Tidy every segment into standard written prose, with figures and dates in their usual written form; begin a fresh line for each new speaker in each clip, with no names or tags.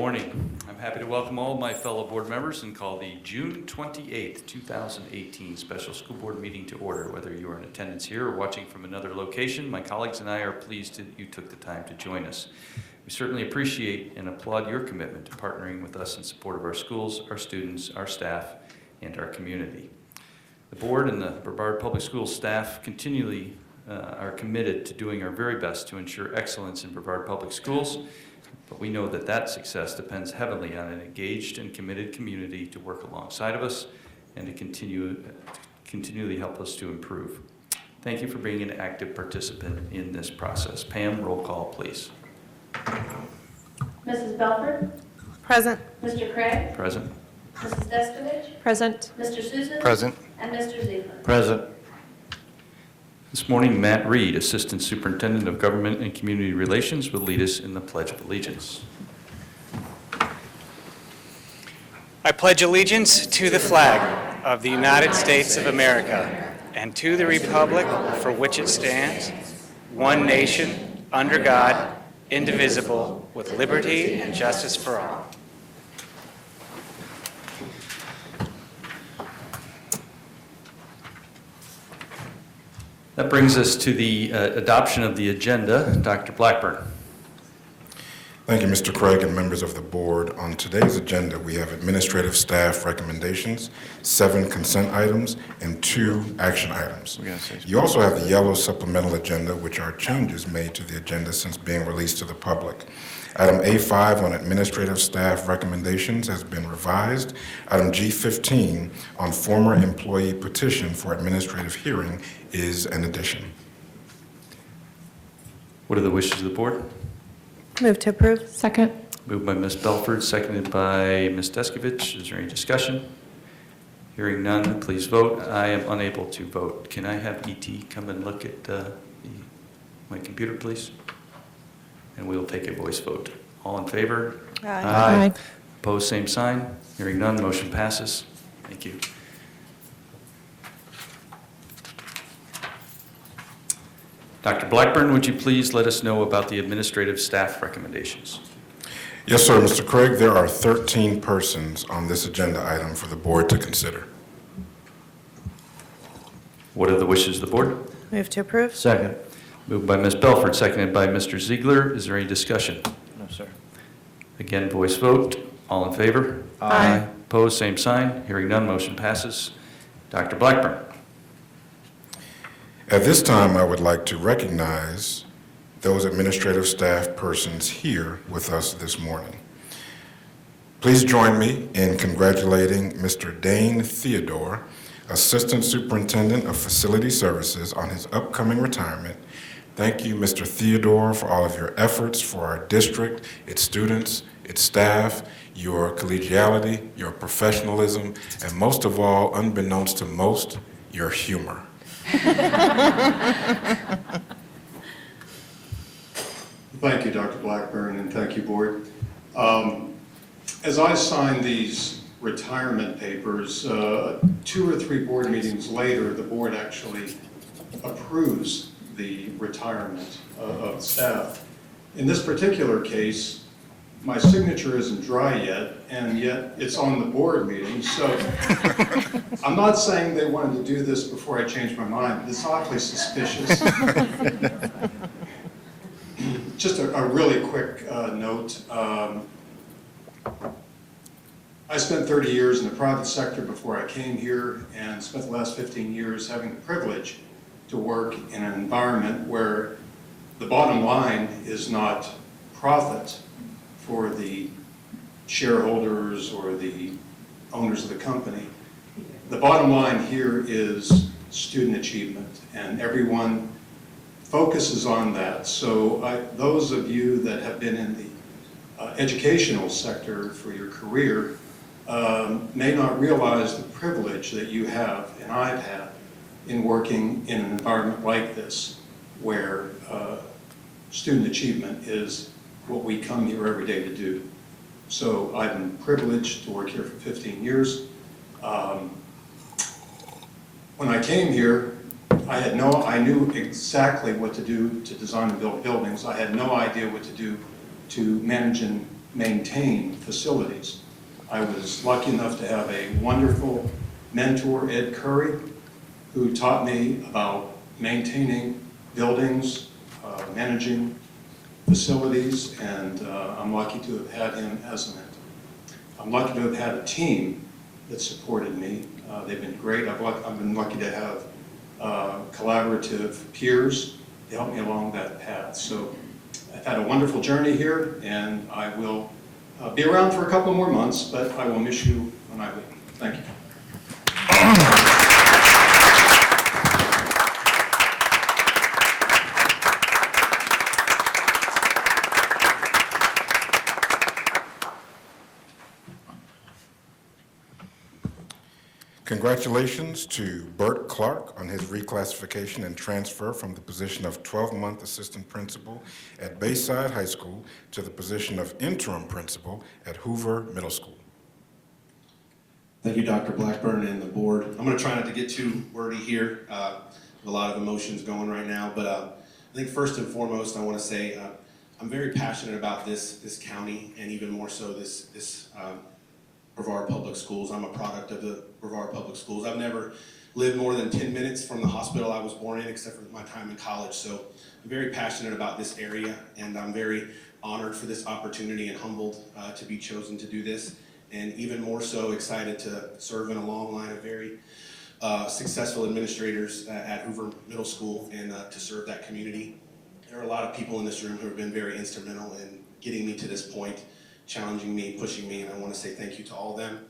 morning. I'm happy to welcome all my fellow board members and call the June 28th, 2018 special school board meeting to order. Whether you are in attendance here or watching from another location, my colleagues and I are pleased that you took the time to join us. We certainly appreciate and applaud your commitment to partnering with us in support of our schools, our students, our staff, and our community. The board and the Brevard Public Schools staff continually are committed to doing our very best to ensure excellence in Brevard Public Schools. But we know that success depends heavily on an engaged and committed community to work alongside of us and to continually help us to improve. Thank you for being an active participant in this process. Pam, roll call, please.
Mrs. Belford?
Present.
Mr. Craig?
Present.
Mrs. Deskovich?
Present.
Mr. Susan?
Present.
And Mr. Ziegler?
Present.
This morning, Matt Reed, Assistant Superintendent of Government and Community Relations, will lead us in the Pledge of Allegiance.
I pledge allegiance to the flag of the United States of America and to the republic for which it stands, one nation, under God, indivisible, with liberty and justice for all.
That brings us to the adoption of the agenda. Dr. Blackburn.
Thank you, Mr. Craig and members of the board. On today's agenda, we have administrative staff recommendations, 7 consent items, and 2 action items. You also have the yellow supplemental agenda, which are changes made to the agenda since being released to the public. Item A5 on administrative staff recommendations has been revised. Item G15 on former employee petition for administrative hearing is an addition.
What are the wishes of the board?
Move to approve. Second.
Moved by Ms. Belford, seconded by Ms. Deskovich. Is there any discussion? Hearing none, please vote. I am unable to vote. Can I have ET come and look at my computer, please? And we'll take a voice vote. All in favor?
Aye.
Opposed, same sign. Hearing none, motion passes. Thank you. Dr. Blackburn, would you please let us know about the administrative staff recommendations?
Yes, sir, Mr. Craig. There are 13 persons on this agenda item for the board to consider.
What are the wishes of the board?
Move to approve.
Second. Moved by Ms. Belford, seconded by Mr. Ziegler. Is there any discussion?
No, sir.
Again, voice vote. All in favor?
Aye.
Opposed, same sign. Hearing none, motion passes. Dr. Blackburn.
At this time, I would like to recognize those administrative staff persons here with us this morning. Please join me in congratulating Mr. Dane Theodore, Assistant Superintendent of Facility Services, on his upcoming retirement. Thank you, Mr. Theodore, for all of your efforts for our district, its students, its staff, your collegiality, your professionalism, and most of all, unbeknownst to most, your humor.
Thank you, Dr. Blackburn, and thank you, board. As I signed these retirement papers, 2 or 3 board meetings later, the board actually approves the retirement of staff. In this particular case, my signature isn't dry yet, and yet it's on the board meeting, so I'm not saying they wanted to do this before I changed my mind, but it's awfully suspicious. Just a really quick note. I spent 30 years in the private sector before I came here, and spent the last 15 years having the privilege to work in an environment where the bottom line is not profit for the shareholders or the owners of the company. The bottom line here is student achievement, and everyone focuses on that. So those of you that have been in the educational sector for your career may not realize the privilege that you have, and I've had, in working in an environment like this, where student achievement is what we come here every day to do. So I've been privileged to work here for 15 years. When I came here, I knew exactly what to do to design and build buildings. I had no idea what to do to manage and maintain facilities. I was lucky enough to have a wonderful mentor, Ed Curry, who taught me about maintaining buildings, managing facilities, and I'm lucky to have had him as a mentor. I'm lucky to have had a team that supported me. They've been great. I've been lucky to have collaborative peers to help me along that path. So I've had a wonderful journey here, and I will be around for a couple more months, but I will miss you when I leave. Thank you.
Congratulations to Bert Clark on his reclassification and transfer from the position of 12-month assistant principal at Bayside High School to the position of interim principal at Hoover Middle School.
Thank you, Dr. Blackburn and the board. I'm going to try not to get too wordy here. A lot of emotions going right now, but I think first and foremost, I want to say I'm very passionate about this county, and even more so this Brevard Public Schools. I'm a product of the Brevard Public Schools. I've never lived more than 10 minutes from the hospital I was born in, except for my time in college. So I'm very passionate about this area, and I'm very honored for this opportunity and humbled to be chosen to do this. And even more so excited to serve in a long line of very successful administrators at Hoover Middle School and to serve that community. There are a lot of people in this room who have been very instrumental in getting me to this point, challenging me, pushing me, and I want to say thank you to all of them.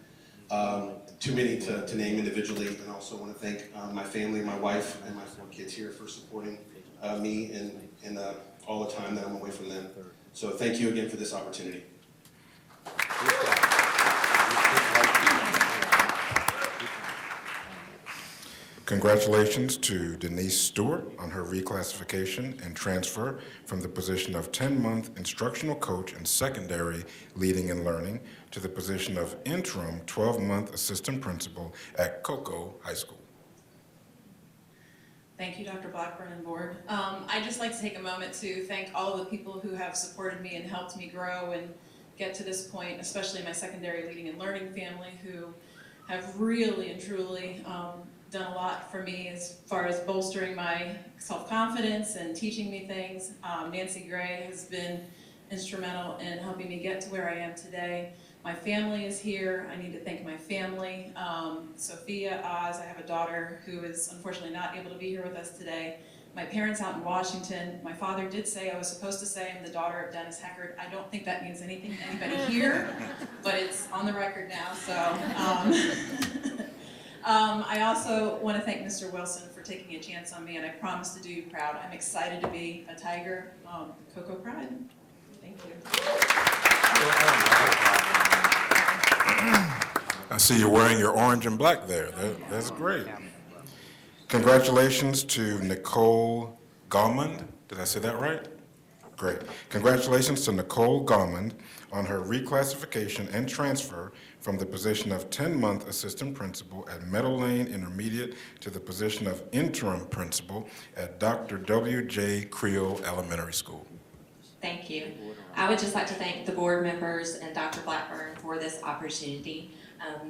Too many to name individually, and I also want to thank my family, my wife, and my 4 kids here for supporting me and all the time that I'm away from them. So thank you again for this opportunity.
Congratulations to Denise Stewart on her reclassification and transfer from the position of 10-month instructional coach in secondary leading and learning to the position of interim 12-month assistant principal at Cocoa High School.
Thank you, Dr. Blackburn and board. I'd just like to take a moment to thank all of the people who have supported me and helped me grow and get to this point, especially my secondary leading and learning family, who have really and truly done a lot for me as far as bolstering my self-confidence and teaching me things. Nancy Gray has been instrumental in helping me get to where I am today. My family is here. I need to thank my family. Sophia, Oz, I have a daughter who is unfortunately not able to be here with us today. My parents out in Washington. My father did say I was supposed to say I'm the daughter of Dennis Heckard. I don't think that means anything to anybody here, but it's on the record now, so. I also want to thank Mr. Wilson for taking a chance on me, and I promise to do you proud. I'm excited to be a Tiger, Cocoa Pride. Thank you.
I see you're wearing your orange and black there. That's great. Congratulations to Nicole Gaumond. Did I say that right? Great. Congratulations to Nicole Gaumond on her reclassification and transfer from the position of 10-month assistant principal at Meadow Lane Intermediate to the position of interim principal at Dr. W.J. Creel Elementary School.
Thank you. I would just like to thank the board members and Dr. Blackburn for this opportunity.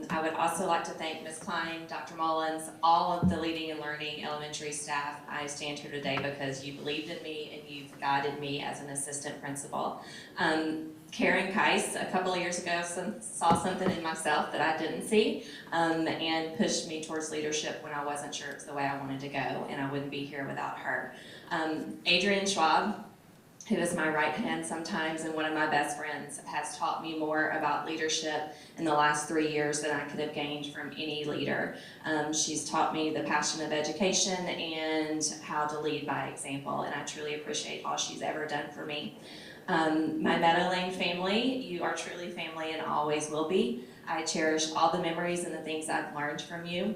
I would also like to thank Ms. Klein, Dr. Mullins, all of the Leading and Learning elementary staff. I stand here today because you believed in me and you've guided me as an assistant principal. Karen Keiss, a couple of years ago, saw something in myself that I didn't see and pushed me towards leadership when I wasn't sure it was the way I wanted to go, and I wouldn't be here without her. Adrienne Schwab, who is my right hand sometimes and one of my best friends, has taught me more about leadership in the last 3 years than I could have gained from any leader. She's taught me the passion of education and how to lead by example, and I truly appreciate all she's ever done for me. My Meadow Lane family, you are truly family and always will be. I cherish all the memories and the things I've learned from you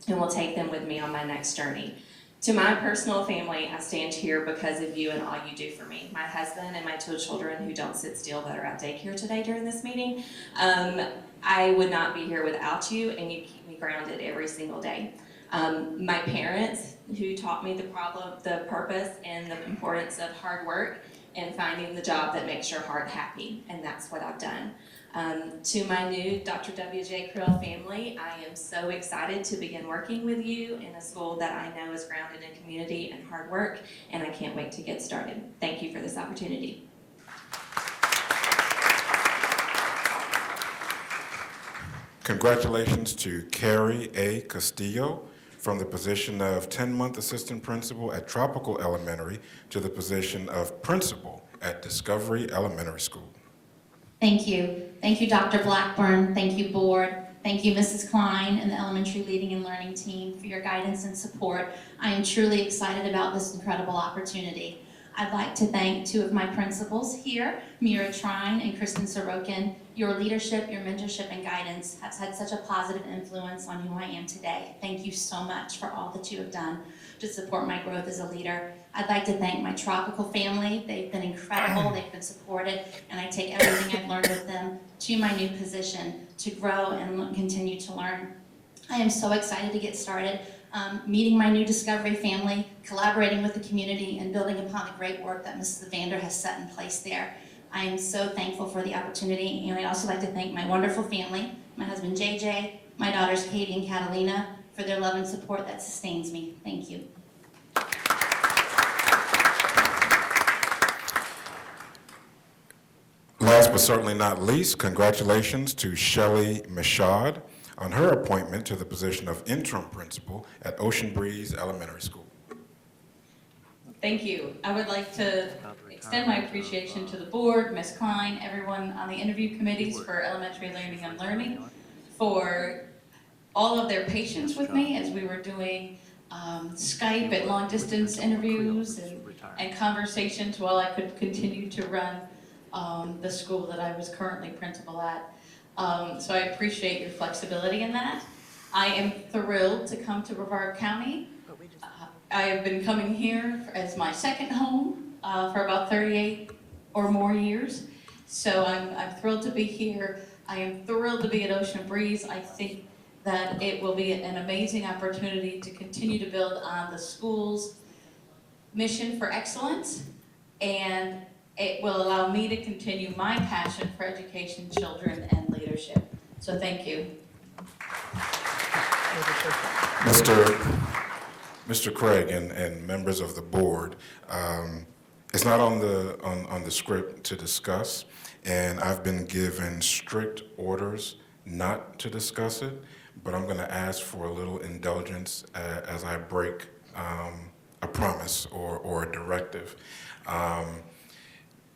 and will take them with me on my next journey. To my personal family, I stand here because of you and all you do for me. My husband and my 2 children who don't sit still but are at daycare today during this meeting. I would not be here without you, and you keep me grounded every single day. My parents who taught me the purpose and the importance of hard work and finding the job that makes your heart happy, and that's what I've done. To my new Dr. W.J. Creel family, I am so excited to begin working with you in a school that I know is grounded in community and hard work, and I can't wait to get started. Thank you for this opportunity.
Congratulations to Carrie A. Castillo from the position of 10-month assistant principal at Tropical Elementary to the position of principal at Discovery Elementary School.
Thank you. Thank you, Dr. Blackburn. Thank you, board. Thank you, Mrs. Klein and the Elementary Leading and Learning team for your guidance and support. I am truly excited about this incredible opportunity. I'd like to thank two of my principals here, Mira Trine and Kristen Sorokin. Your leadership, your mentorship, and guidance has had such a positive influence on who I am today. Thank you so much for all that you have done to support my growth as a leader. I'd like to thank my Tropical family. They've been incredible, they've been supported, and I take everything I've learned with them to my new position to grow and continue to learn. I am so excited to get started. Meeting my new Discovery family, collaborating with the community, and building upon the great work that Mrs. Evander has set in place there. I am so thankful for the opportunity, and I'd also like to thank my wonderful family, my husband JJ, my daughters Katie and Catalina, for their love and support that sustains me. Thank you.
Last but certainly not least, congratulations to Shelley Mashad on her appointment to the position of interim principal at Ocean Breeze Elementary School.
Thank you. I would like to extend my appreciation to the board, Ms. Klein, everyone on the interview committees for elementary learning and learning, for all of their patience with me as we were doing Skype and long distance interviews and conversations while I could continue to run the school that I was currently principal at. So I appreciate your flexibility in that. I am thrilled to come to Brevard County. I have been coming here as my second home for about 38 or more years. So I'm thrilled to be here. I am thrilled to be at Ocean Breeze. I think that it will be an amazing opportunity to continue to build on the school's mission for excellence, and it will allow me to continue my passion for education, children, and leadership. So thank you.
Mr. Craig and members of the board, it's not on the script to discuss, and I've been given strict orders not to discuss it, but I'm going to ask for a little indulgence as I break a promise or a directive.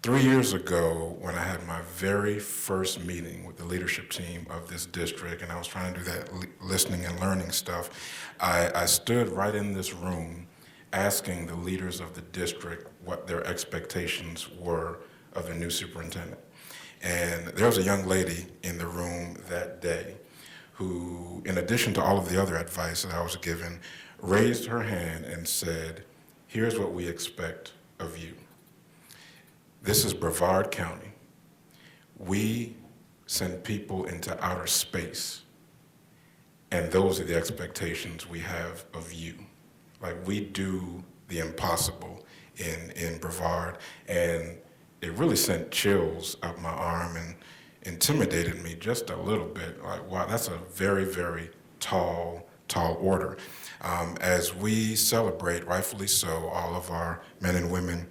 3 years ago, when I had my very first meeting with the leadership team of this district, and I was trying to do that listening and learning stuff, I stood right in this room asking the leaders of the district what their expectations were of the new superintendent. And there was a young lady in the room that day who, in addition to all of the other advice that I was given, raised her hand and said, "Here's what we expect of you. This is Brevard County. We send people into outer space, and those are the expectations we have of you. Like, we do the impossible in Brevard," and it really sent chills up my arm and intimidated me just a little bit. Like, wow, that's a very, very tall order. As we celebrate, rightfully so, all of our men and women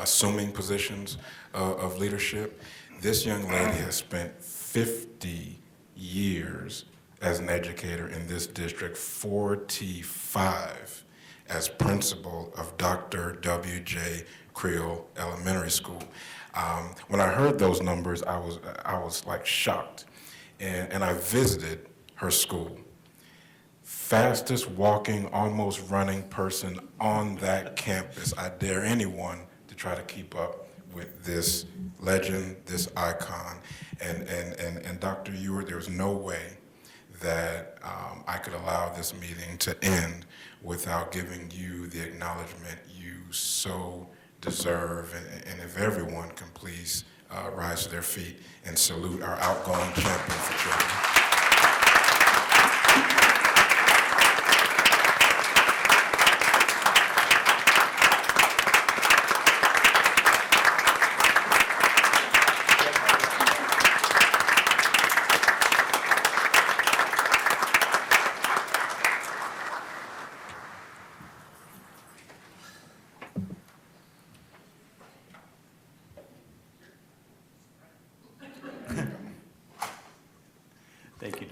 assuming positions of leadership, this young lady has spent 50 years as an educator in this district, 45 as principal of Dr. W.J. Creel Elementary School. When I heard those numbers, I was like shocked, and I visited her school. Fastest walking, almost running person on that campus. I dare anyone to try to keep up with this legend, this icon. And Dr. Ewart, there was no way that I could allow this meeting to end without giving you the acknowledgement you so deserve. And if everyone can please rise to their feet and salute our outgoing champion for children.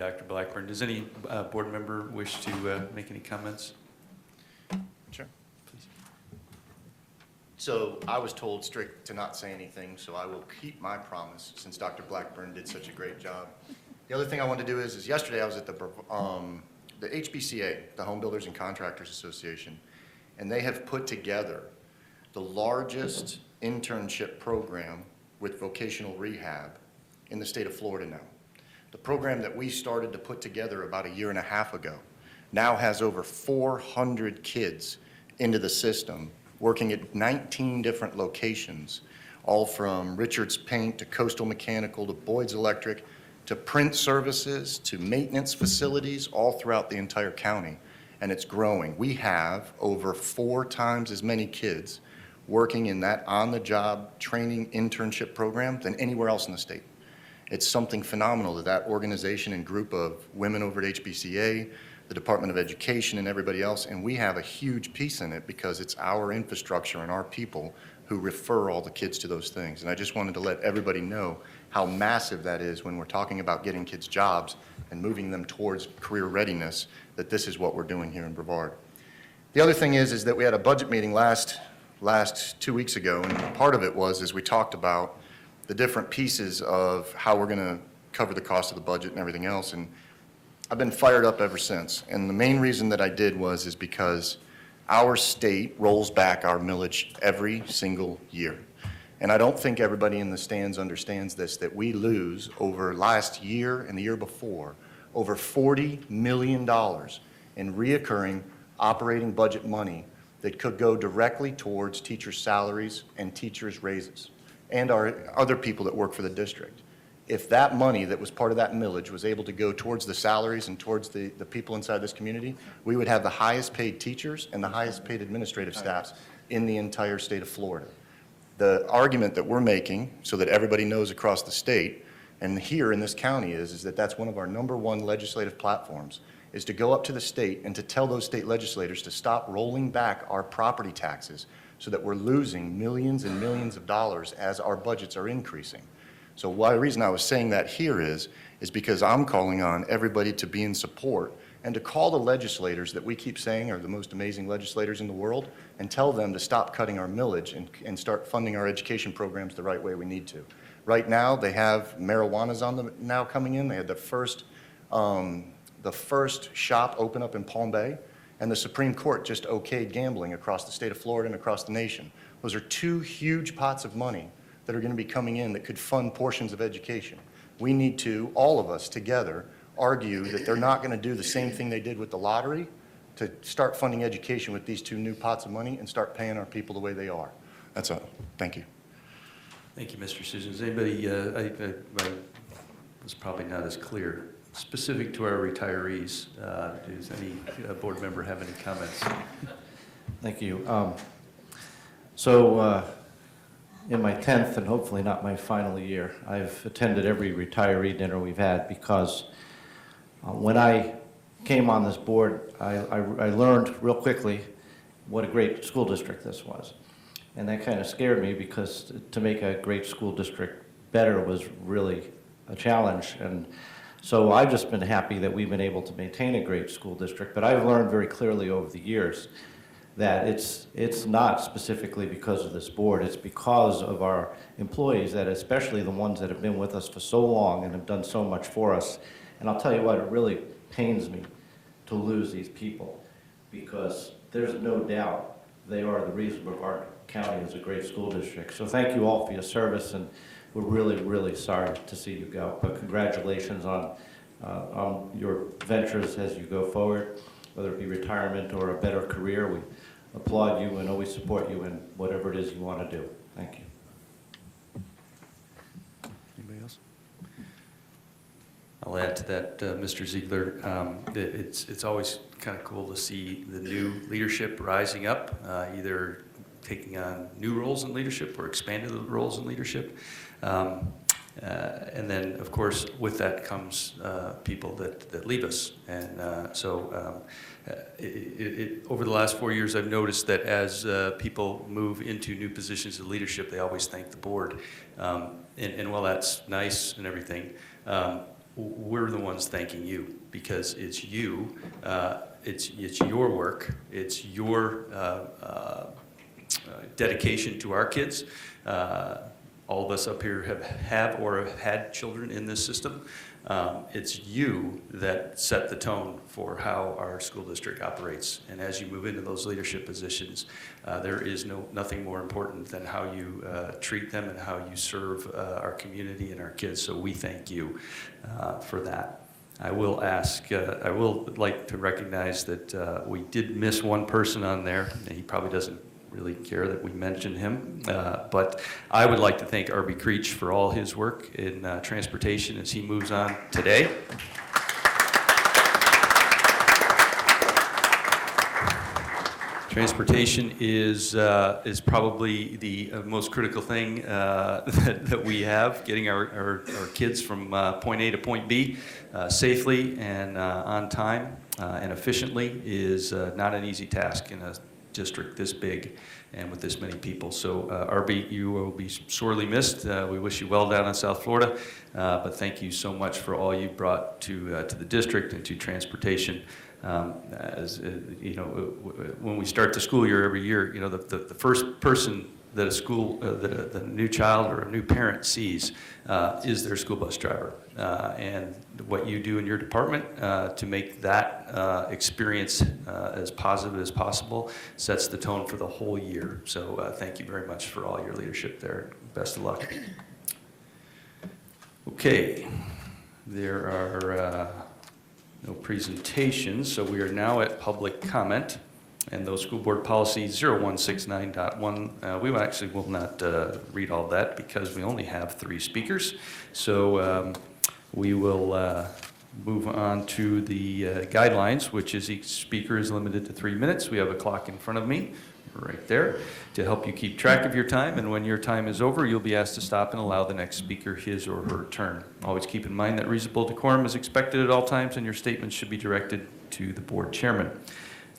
Dr. Blackburn. Does any board member wish to make any comments?
Sure.
So I was told strict to not say anything, so I will keep my promise since Dr. Blackburn did such a great job. The other thing I want to do is yesterday I was at the HBCA, the Home Builders and Contractors Association, and they have put together the largest internship program with vocational rehab in the state of Florida now. The program that we started to put together about a year and a half ago now has over 400 kids into the system, working at 19 different locations, all from Richards Paint to Coastal Mechanical to Boyd's Electric to print services to maintenance facilities all throughout the entire county. And it's growing. We have over 4 times as many kids working in that on-the-job training internship program than anywhere else in the state. It's something phenomenal that that organization and group of women over at HBCA, the Department of Education, and everybody else, and we have a huge piece in it because it's our infrastructure and our people who refer all the kids to those things. And I just wanted to let everybody know how massive that is when we're talking about getting kids jobs and moving them towards career readiness, that this is what we're doing here in Brevard. The other thing is that we had a budget meeting last 2 weeks ago, and part of it was we talked about the different pieces of how we're going to cover the cost of the budget and everything else. And I've been fired up ever since. And the main reason that I did is because our state rolls back our millage every single year. And I don't think everybody in the stands understands this, that we lose over last year and the year before over $40 million in reoccurring operating budget money that could go directly towards teachers' salaries and teachers' raises and our other people that work for the district. If that money that was part of that millage was able to go towards the salaries and towards the people inside this community, we would have the highest paid teachers and the highest paid administrative staffs in the entire state of Florida. The argument that we're making, so that everybody knows across the state and here in this county is that that's one of our #1 legislative platforms, is to go up to the state and to tell those state legislators to stop rolling back our property taxes so that we're losing millions and millions of dollars as our budgets are increasing. So the reason I was saying that here is because I'm calling on everybody to be in support and to call the legislators that we keep saying are the most amazing legislators in the world and tell them to stop cutting our millage and start funding our education programs the right way we need to. Right now, they have marijuana's on them now coming in. They had the first shop open up in Palm Bay, and the Supreme Court just okayed gambling across the state of Florida and across the nation. Those are 2 huge pots of money that are going to be coming in that could fund portions of education. We need to, all of us together, argue that they're not going to do the same thing they did with the lottery to start funding education with these 2 new pots of money and start paying our people the way they are. That's all. Thank you.
Thank you, Mr. Susan. Is anybody, I was probably not as clear, specific to our retirees, does any board member have any comments?
Thank you. In my 10th and hopefully not my final year, I've attended every retiree dinner we've had because when I came on this board, I learned real quickly what a great school district this was. And that kind of scared me because to make a great school district better was really a challenge. And so I've just been happy that we've been able to maintain a great school district. But I've learned very clearly over the years that it's not specifically because of this board. It's because of our employees, that especially the ones that have been with us for so long and have done so much for us. And I'll tell you what, it really pains me to lose these people because there's no doubt they are the reason Brevard County is a great school district. So thank you all for your service, and we're really, really sorry to see you go. But congratulations on your ventures as you go forward, whether it be retirement or a better career. We applaud you and always support you in whatever it is you want to do. Thank you.
Anybody else? I'll add to that, Mr. Ziegler. It's always kind of cool to see the new leadership rising up, either taking on new roles in leadership or expanding the roles in leadership. And then, of course, with that comes people that leave us. And over the last 4 years, I've noticed that as people move into new positions of leadership, they always thank the board. And while that's nice and everything, we're the ones thanking you, because it's you, it's your work, it's your dedication to our kids. All of us up here have or have had children in this system. It's you that set the tone for how our school district operates. And as you move into those leadership positions, there is nothing more important than how you treat them and how you serve our community and our kids. So we thank you for that. I will like to recognize that we did miss one person on there, and he probably doesn't really care that we mentioned him. But I would like to thank Arby Creech for all his work in transportation as he moves on today. Transportation is probably the most critical thing that we have. Getting our kids from point A to point B safely and on time and efficiently is not an easy task in a district this big and with this many people. So Arby, you will be sorely missed. We wish you well down in South Florida, but thank you so much for all you brought to the district and to transportation. As you know, when we start the school year every year, you know, the first person that a school, that a new child or a new parent sees is their school bus driver. And what you do in your department to make that experience as positive as possible sets the tone for the whole year. So thank you very much for all your leadership there. Best of luck. Okay, there are no presentations, so we are now at public comment. And those school board policy 0169.1, we actually will not read all that because we only have 3 speakers. So we will move on to the guidelines, which is each speaker is limited to 3 minutes. We have a clock in front of me right there to help you keep track of your time. And when your time is over, you'll be asked to stop and allow the next speaker his or her turn. Always keep in mind that reasonable decorum is expected at all times, and your statements should be directed to the board chairman.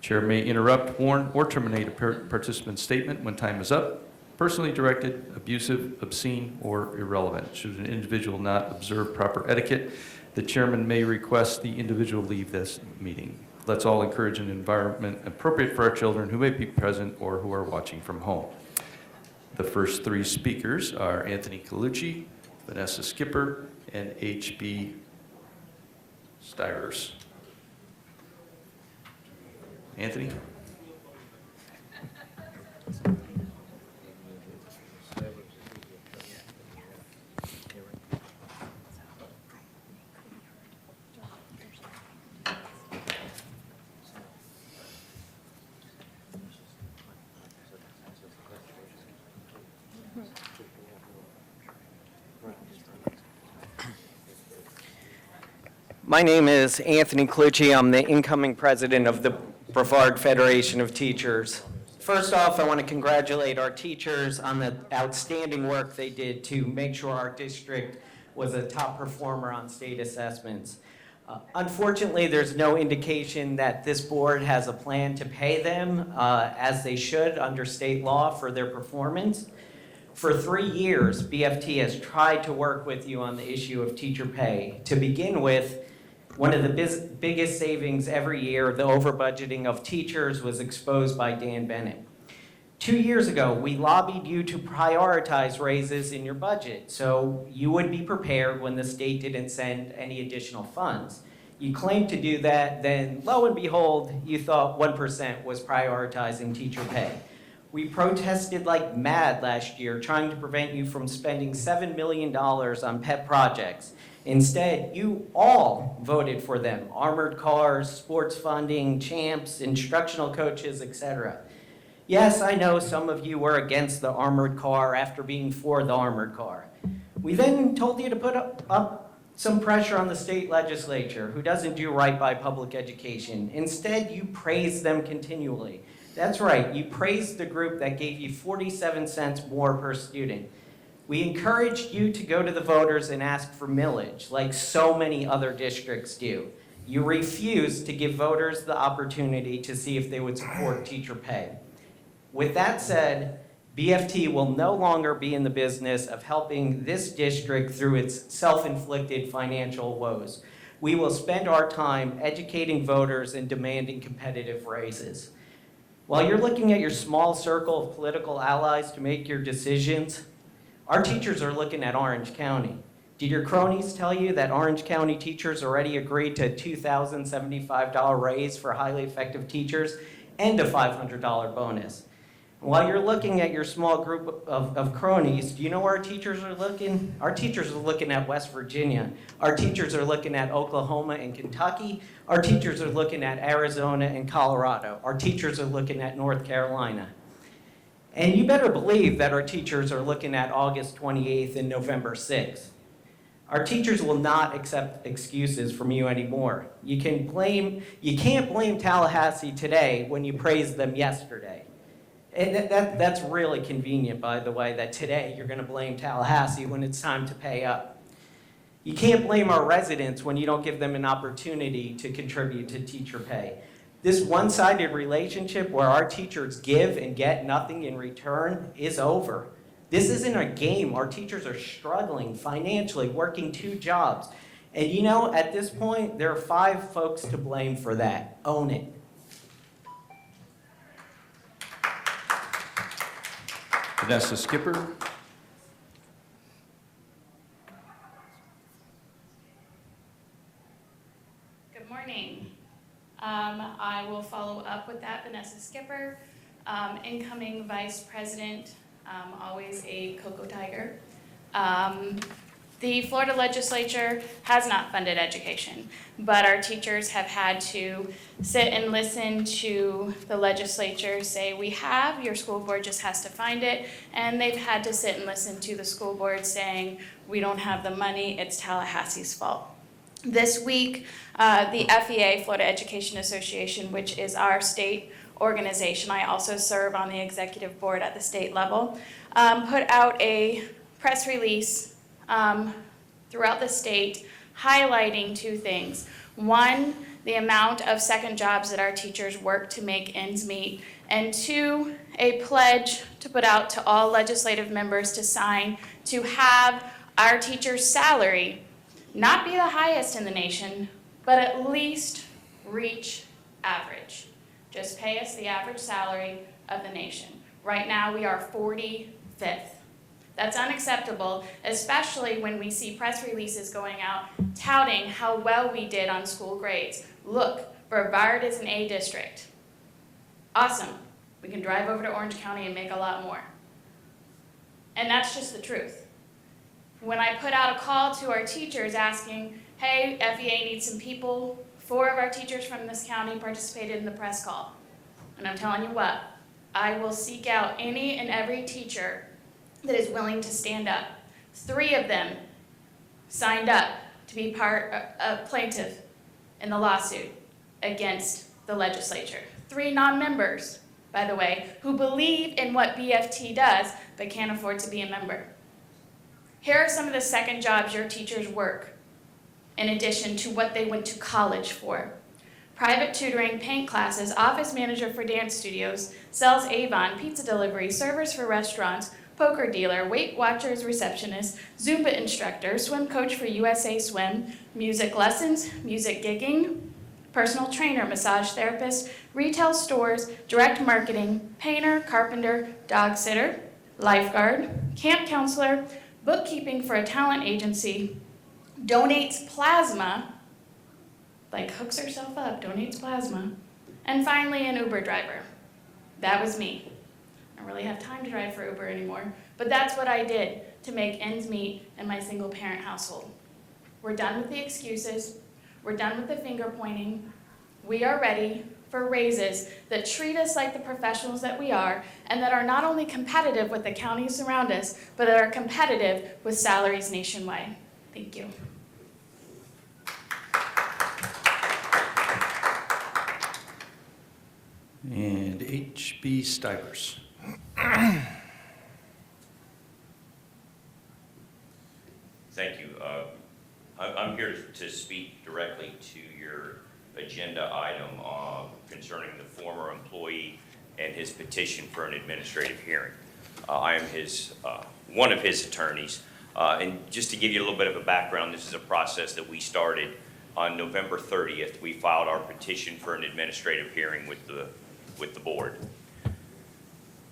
Chair may interrupt, warn, or terminate a participant's statement when time is up. Personally directed, abusive, obscene, or irrelevant. Should an individual not observe proper etiquette, the chairman may request the individual leave this meeting. Let's all encourage an environment appropriate for our children who may be present or who are watching from home. The first 3 speakers are Anthony Colucci, Vanessa Skipper, and H.B. Stivers. Anthony?
My name is Anthony Colucci. I'm the incoming president of the Brevard Federation of Teachers. First off, I want to congratulate our teachers on the outstanding work they did to make sure our district was a top performer on state assessments. Unfortunately, there's no indication that this board has a plan to pay them as they should under state law for their performance. For 3 years, BFT has tried to work with you on the issue of teacher pay. To begin with, one of the biggest savings every year, the over-budgeting of teachers, was exposed by Dan Bennett. 2 years ago, we lobbied you to prioritize raises in your budget so you would be prepared when the state didn't send any additional funds. You claimed to do that, then lo and behold, you thought 1% was prioritizing teacher pay. We protested like mad last year, trying to prevent you from spending $7 million on pet projects. Instead, you all voted for them: armored cars, sports funding, champs, instructional coaches, etc. Yes, I know some of you were against the armored car after being for the armored car. We then told you to put up some pressure on the state legislature, who doesn't do right by public education. Instead, you praised them continually. That's right, you praised the group that gave you 47 cents more per student. We encouraged you to go to the voters and ask for millage, like so many other districts do. You refused to give voters the opportunity to see if they would support teacher pay. With that said, BFT will no longer be in the business of helping this district through its self-inflicted financial woes. We will spend our time educating voters and demanding competitive raises. While you're looking at your small circle of political allies to make your decisions, our teachers are looking at Orange County. Did your cronies tell you that Orange County teachers already agreed to a $2,075 raise for highly effective teachers and a $500 bonus? While you're looking at your small group of cronies, do you know where our teachers are looking? Our teachers are looking at West Virginia. Our teachers are looking at Oklahoma and Kentucky. Our teachers are looking at Arizona and Colorado. Our teachers are looking at North Carolina. And you better believe that our teachers are looking at August 28th and November 6th. Our teachers will not accept excuses from you anymore. You can't blame Tallahassee today when you praised them yesterday. And that's really convenient, by the way, that today you're going to blame Tallahassee when it's time to pay up. You can't blame our residents when you don't give them an opportunity to contribute to teacher pay. This one-sided relationship where our teachers give and get nothing in return is over. This isn't a game. Our teachers are struggling financially, working 2 jobs. And you know, at this point, there are 5 folks to blame for that. Own it.
Vanessa Skipper.
Good morning. I will follow up with that, Vanessa Skipper, incoming Vice President, always a Cocoa Tiger. The Florida legislature has not funded education, but our teachers have had to sit and listen to the legislature say, we have, your school board just has to find it, and they've had to sit and listen to the school board saying, we don't have the money, it's Tallahassee's fault. This week, the FEA, Florida Education Association, which is our state organization, I also serve on the executive board at the state level, put out a press release throughout the state highlighting 2 things. One, the amount of second jobs that our teachers work to make ends meet, and 2, a pledge to put out to all legislative members to sign to have our teachers' salary not be the highest in the nation, but at least reach average. Just pay us the average salary of the nation. Right now, we are 45th. That's unacceptable, especially when we see press releases going out touting how well we did on school grades. Look, Brevard is an A district. Awesome. We can drive over to Orange County and make a lot more. And that's just the truth. When I put out a call to our teachers asking, hey, FEA needs some people, 4 of our teachers from this county participated in the press call. And I'm telling you what, I will seek out any and every teacher that is willing to stand up. 3 of them signed up to be a plaintiff in the lawsuit against the legislature. 3 non-members, by the way, who believe in what BFT does but can't afford to be a member. Here are some of the second jobs your teachers work, in addition to what they went to college for. Private tutoring, paint classes, office manager for dance studios, sells Avon, pizza delivery, servers for restaurants, poker dealer, Weight Watchers receptionist, Zumba instructor, swim coach for USA Swim, music lessons, music gigging, personal trainer, massage therapist, retail stores, direct marketing, painter, carpenter, dog sitter, lifeguard, camp counselor, bookkeeping for a talent agency, donates plasma, like hooks herself up, donates plasma, and finally an Uber driver. That was me. I don't really have time to drive for Uber anymore, but that's what I did to make ends meet in my single parent household. We're done with the excuses. We're done with the finger pointing. We are ready for raises that treat us like the professionals that we are and that are not only competitive with the counties around us, but that are competitive with salaries nationwide. Thank you.
And H.B. Stivers.
Thank you. I'm here to speak directly to your agenda item concerning the former employee and his petition for an administrative hearing. I am one of his attorneys. And just to give you a little bit of a background, this is a process that we started on November 30th. We filed our petition for an administrative hearing with the board.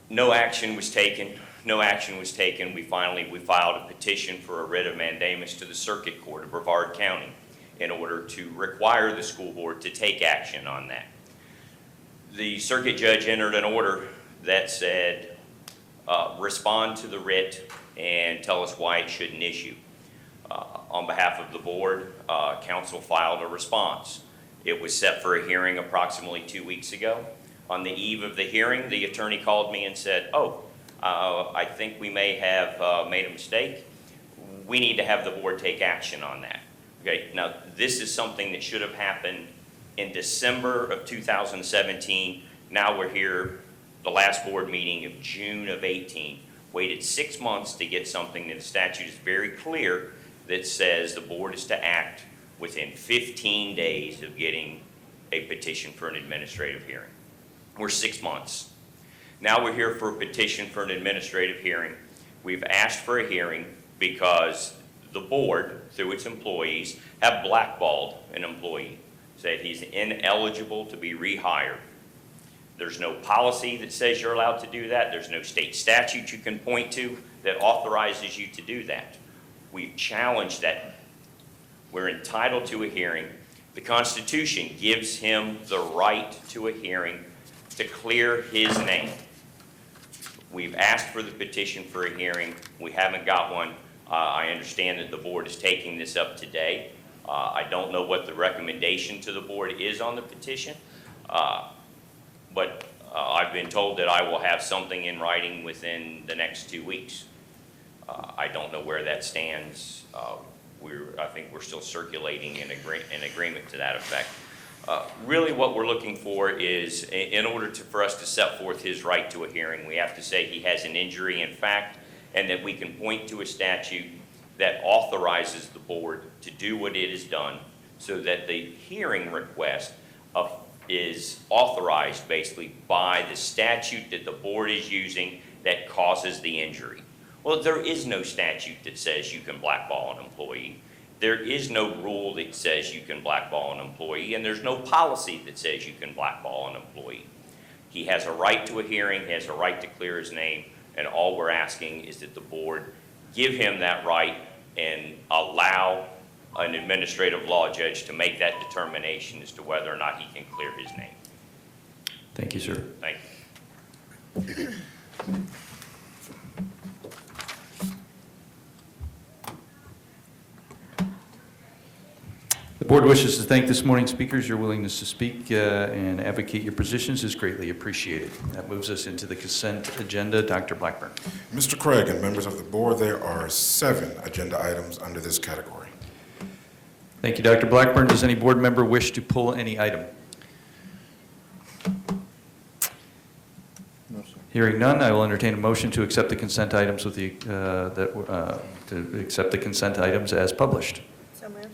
No action was taken. We filed a petition for a writ of mandamus to the Circuit Court of Brevard County in order to require the school board to take action on that. The circuit judge entered an order that said, respond to the writ and tell us why it shouldn't issue. On behalf of the board, council filed a response. It was set for a hearing approximately 2 weeks ago. On the eve of the hearing, the attorney called me and said, I think we may have made a mistake. We need to have the board take action on that. Okay, now this is something that should have happened in December of 2017. Now we're here, the last board meeting of June of 18. Waited 6 months to get something that the statute is very clear that says the board is to act within 15 days of getting a petition for an administrative hearing. We're 6 months. Now we're here for a petition for an administrative hearing. We've asked for a hearing because the board, through its employees, have blackballed an employee, said he's ineligible to be rehired. There's no policy that says you're allowed to do that. There's no state statute you can point to that authorizes you to do that. We've challenged that. We're entitled to a hearing. The Constitution gives him the right to a hearing to clear his name. We've asked for the petition for a hearing. We haven't got one. I understand that the board is taking this up today. I don't know what the recommendation to the board is on the petition, but I've been told that I will have something in writing within the next 2 weeks. I don't know where that stands. I think we're still circulating an agreement to that effect. Really what we're looking for is, in order for us to set forth his right to a hearing, we have to say he has an injury in fact, and that we can point to a statute that authorizes the board to do what it has done so that the hearing request is authorized basically by the statute that the board is using that causes the injury. Well, there is no statute that says you can blackball an employee. There is no rule that says you can blackball an employee, and there's no policy that says you can blackball an employee. He has a right to a hearing, he has a right to clear his name, and all we're asking is that the board give him that right and allow an administrative law judge to make that determination as to whether or not he can clear his name.
Thank you, sir.
Thank you.
The board wishes to thank this morning's speakers. Your willingness to speak and advocate your positions is greatly appreciated. That moves us into the consent agenda. Dr. Blackburn.
Mr. Craig and members of the board, there are 7 agenda items under this category.
Thank you, Dr. Blackburn. Does any board member wish to pull any item?
No, sir.
Hearing none, I will entertain a motion to accept the consent items with the to accept the consent items as published.
So moved.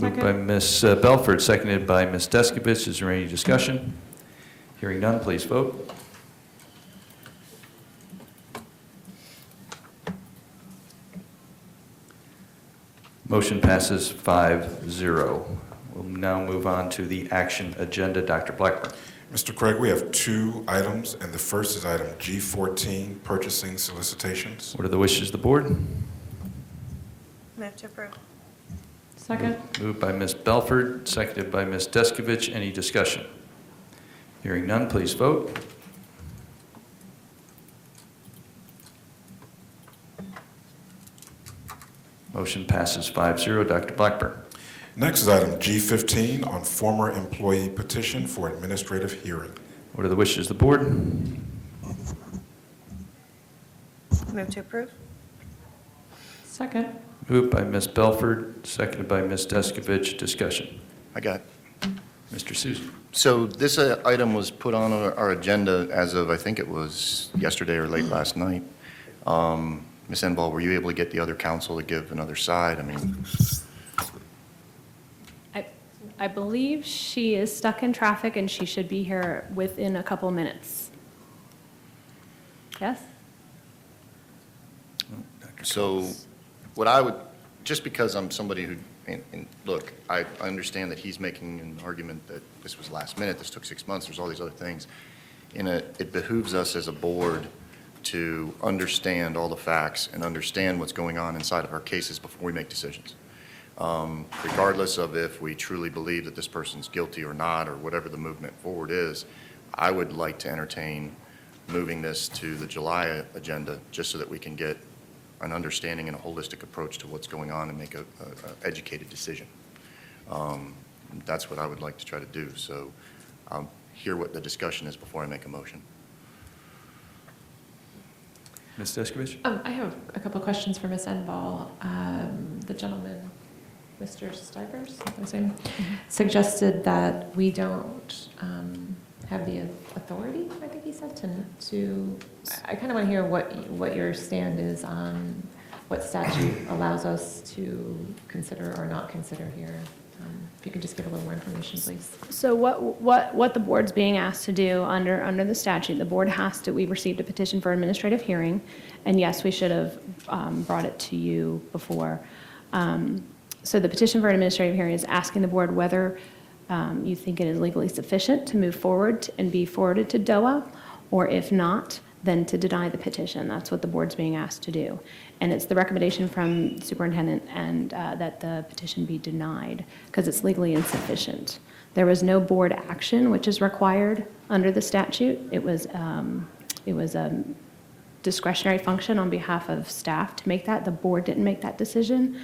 Moved by Ms. Belford, seconded by Ms. Deskovich. Is there any discussion? Hearing none, please vote. Motion passes 5-0. We'll now move on to the action agenda. Dr. Blackburn.
Mr. Craig, we have 2 items, and the first is item G14, purchasing solicitations.
What are the wishes of the board?
Move to approve.
Second.
Moved by Ms. Belford, seconded by Ms. Deskovich. Any discussion? Hearing none, please vote. Motion passes 5-0. Dr. Blackburn.
Next is item G15 on former employee petition for administrative hearing.
What are the wishes of the board?
Move to approve.
Second.
Moved by Ms. Belford, seconded by Ms. Deskovich. Discussion.
I got
Mr. Susan.
So this item was put on our agenda as of, I think it was yesterday or late last night. Ms. Enval, were you able to get the other council to give another side? I mean,
I believe she is stuck in traffic and she should be here within a couple minutes. Yes?
So what I would, just because I'm somebody who, and look, I understand that he's making an argument that this was last minute, this took 6 months, there's all these other things. It behooves us as a board to understand all the facts and understand what's going on inside of our cases before we make decisions. Regardless of if we truly believe that this person's guilty or not, or whatever the movement forward is, I would like to entertain moving this to the July agenda, just so that we can get an understanding and a holistic approach to what's going on and make a educated decision. That's what I would like to try to do. So I'll hear what the discussion is before I make a motion.
Ms. Deskovich?
I have a couple of questions for Ms. Enval. The gentleman, Mr. Stivers, suggested that we don't have the authority, I think he said, to I kind of want to hear what your stand is on what statute allows us to consider or not consider here. If you could just give a little more information, please.
So what the board's being asked to do under the statute, the board has to, we received a petition for administrative hearing, and yes, we should have brought it to you before. So the petition for an administrative hearing is asking the board whether you think it is legally sufficient to move forward and be forwarded to DOA, or if not, then to deny the petition. That's what the board's being asked to do. And it's the recommendation from the superintendent and that the petition be denied because it's legally insufficient. There was no board action which is required under the statute. It was a discretionary function on behalf of staff to make that. The board didn't make that decision.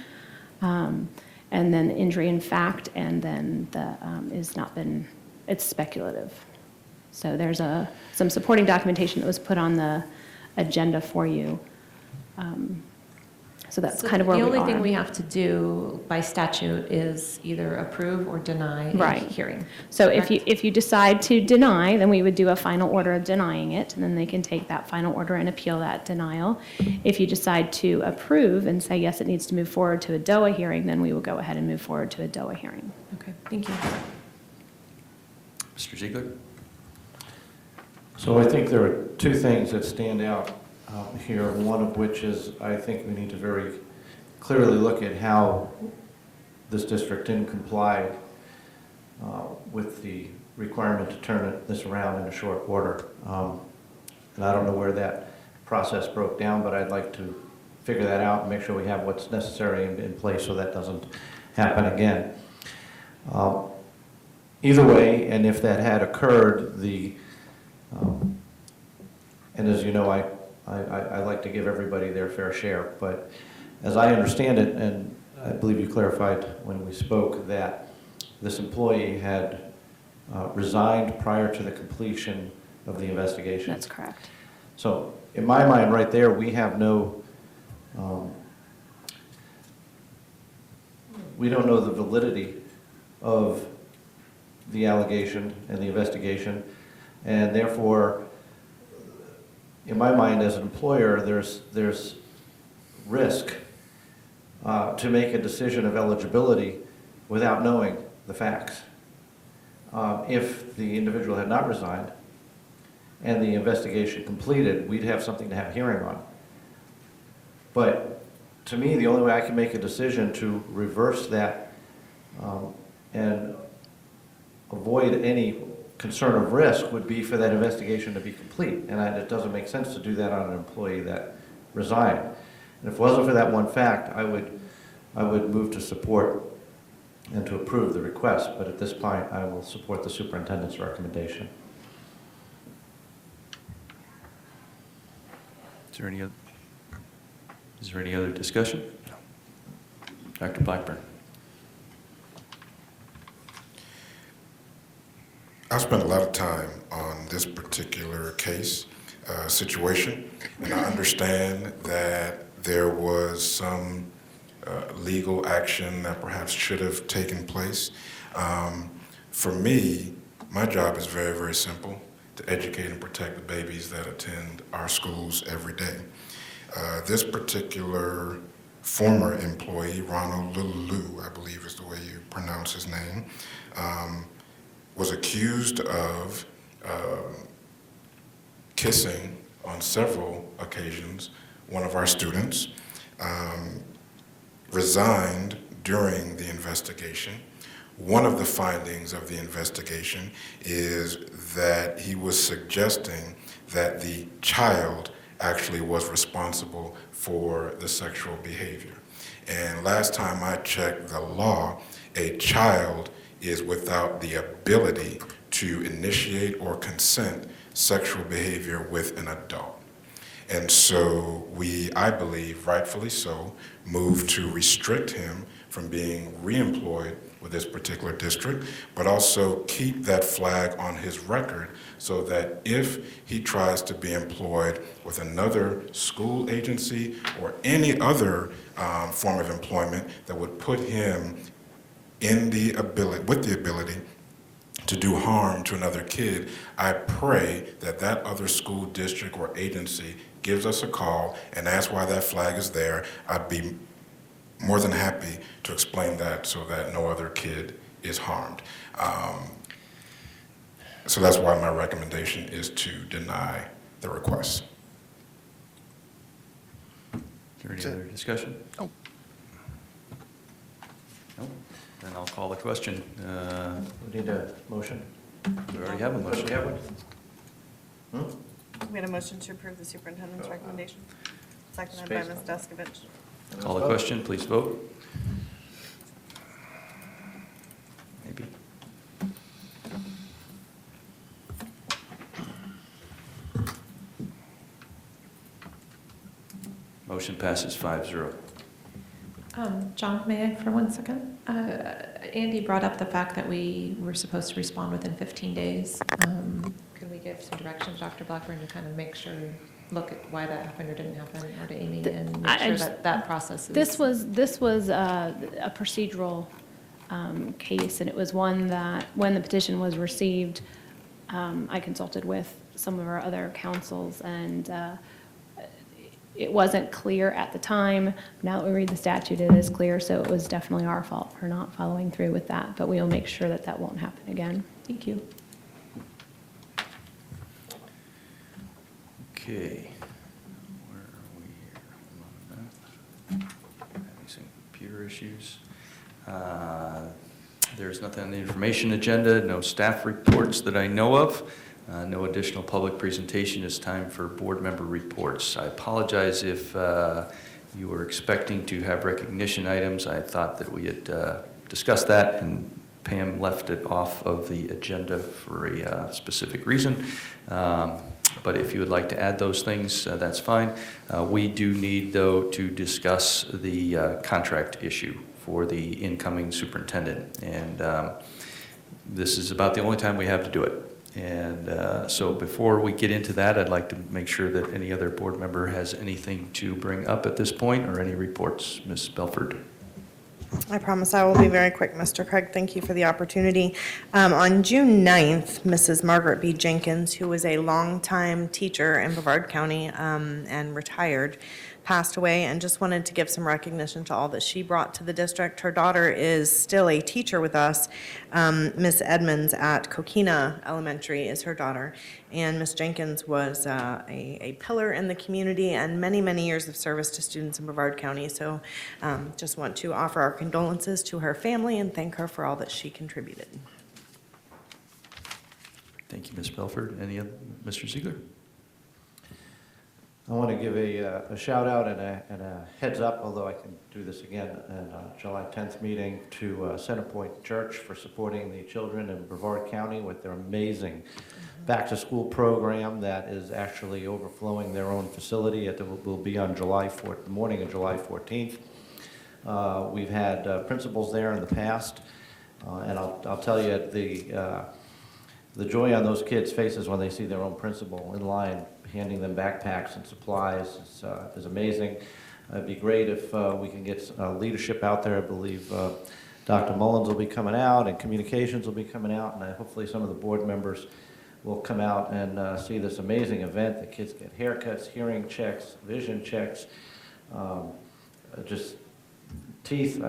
And then injury in fact, and then is not been, it's speculative. So there's some supporting documentation that was put on the agenda for you. So that's kind of where we are.
The only thing we have to do by statute is either approve or deny a hearing.
So if you decide to deny, then we would do a final order denying it, and then they can take that final order and appeal that denial. If you decide to approve and say, yes, it needs to move forward to a DOA hearing, then we will go ahead and move forward to a DOA hearing.
Okay, thank you.
Mr. Ziegler?
So I think there are two things that stand out here, one of which is I think we need to very clearly look at how this district didn't comply with the requirement to turn this around in a short order. And I don't know where that process broke down, but I'd like to figure that out and make sure we have what's necessary in place so that doesn't happen again. Either way, and if that had occurred, and as you know, I like to give everybody their fair share, but as I understand it, and I believe you clarified when we spoke, that this employee had resigned prior to the completion of the investigation.
That's correct.
So in my mind, right there, we have no, we don't know the validity of the allegation and the investigation, and therefore, in my mind, as an employer, there's risk to make a decision of eligibility without knowing the facts. If the individual had not resigned and the investigation completed, we'd have something to have a hearing on. But to me, the only way I can make a decision to reverse that and avoid any concern of risk would be for that investigation to be complete. And it doesn't make sense to do that on an employee that resigned. And if it wasn't for that one fact, I would move to support and to approve the request. But at this point, I will support the superintendent's recommendation.
Is there any other discussion? No. Dr. Blackburn?
I spent a lot of time on this particular case, situation, and I understand that there was some legal action that perhaps should have taken place. For me, my job is very, very simple, to educate and protect the babies that attend our schools every day. This particular former employee, Ronald Lulu, I believe is the way you pronounce his name, was accused of kissing on several occasions one of our students. resigned during the investigation. One of the findings of the investigation is that he was suggesting that the child actually was responsible for the sexual behavior. And last time I checked the law, a child is without the ability to initiate or consent sexual behavior with an adult. And so we, I believe, rightfully so, moved to restrict him from being reemployed with this particular district, but also keep that flag on his record so that if he tries to be employed with another school agency or any other form of employment that would put him in the ability, with the ability to do harm to another kid, I pray that that other school district or agency gives us a call and asks why that flag is there. I'd be more than happy to explain that so that no other kid is harmed. So that's why my recommendation is to deny the request.
Is there any other discussion?
Oh.
No? Then I'll call the question.
We need a motion.
We already have a motion.
We had a motion to approve the superintendent's recommendation, seconded by Ms. Deskovich.
Call the question, please vote. Maybe. Motion passes 5-0.
John, may I for 1 second? Andy brought up the fact that we were supposed to respond within 15 days. Could we give some direction to Dr. Blackburn to kind of make sure, look at why that happened or didn't happen, or to Amy, and make sure that that process is...
This was a procedural case, and it was one that, when the petition was received, I consulted with some of our other councils, and it wasn't clear at the time. Now that we read the statute, it is clear, so it was definitely our fault for not following through with that, but we will make sure that that won't happen again. Thank you.
Okay. Where are we here? Having some computer issues. There's nothing on the information agenda, no staff reports that I know of. No additional public presentation. It's time for board member reports. I apologize if you were expecting to have recognition items. I thought that we had discussed that, and Pam left it off of the agenda for a specific reason. But if you would like to add those things, that's fine. We do need, though, to discuss the contract issue for the incoming superintendent. And this is about the only time we have to do it. And so before we get into that, I'd like to make sure that any other board member has anything to bring up at this point, or any reports. Ms. Belford.
I promise I will be very quick, Mr. Craig. Thank you for the opportunity. On June 9th, Mrs. Margaret B. Jenkins, who was a longtime teacher in Brevard County and retired, passed away, and just wanted to give some recognition to all that she brought to the district. Her daughter is still a teacher with us. Miss Edmonds at Coquina Elementary is her daughter, and Miss Jenkins was a pillar in the community and many, many years of service to students in Brevard County. So just want to offer our condolences to her family and thank her for all that she contributed.
Thank you, Ms. Belford. Any other, Mr. Ziegler?
I want to give a shout out and a heads up, although I can do this again, in July 10th meeting, to Centerpoint Church for supporting the children in Brevard County with their amazing back-to-school program that is actually overflowing their own facility. It will be on the morning of July 14th. We've had principals there in the past, and I'll tell you the joy on those kids' faces when they see their own principal in line handing them backpacks and supplies is amazing. It'd be great if we can get leadership out there. I believe Dr. Mullins will be coming out, and communications will be coming out, and hopefully some of the board members will come out and see this amazing event. The kids get haircuts, hearing checks, vision checks, just teeth,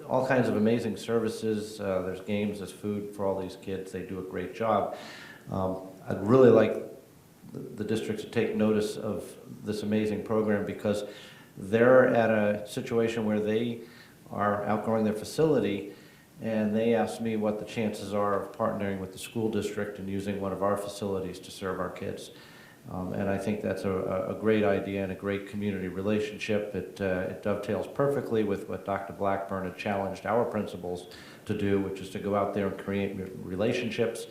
all kinds of amazing services. There's games, there's food for all these kids. They do a great job. I'd really like the district to take notice of this amazing program, because they're at a situation where they are outgrowing their facility, and they asked me what the chances are of partnering with the school district and using one of our facilities to serve our kids. And I think that's a great idea and a great community relationship. It dovetails perfectly with what Dr. Blackburn had challenged our principals to do, which is to go out there and create relationships.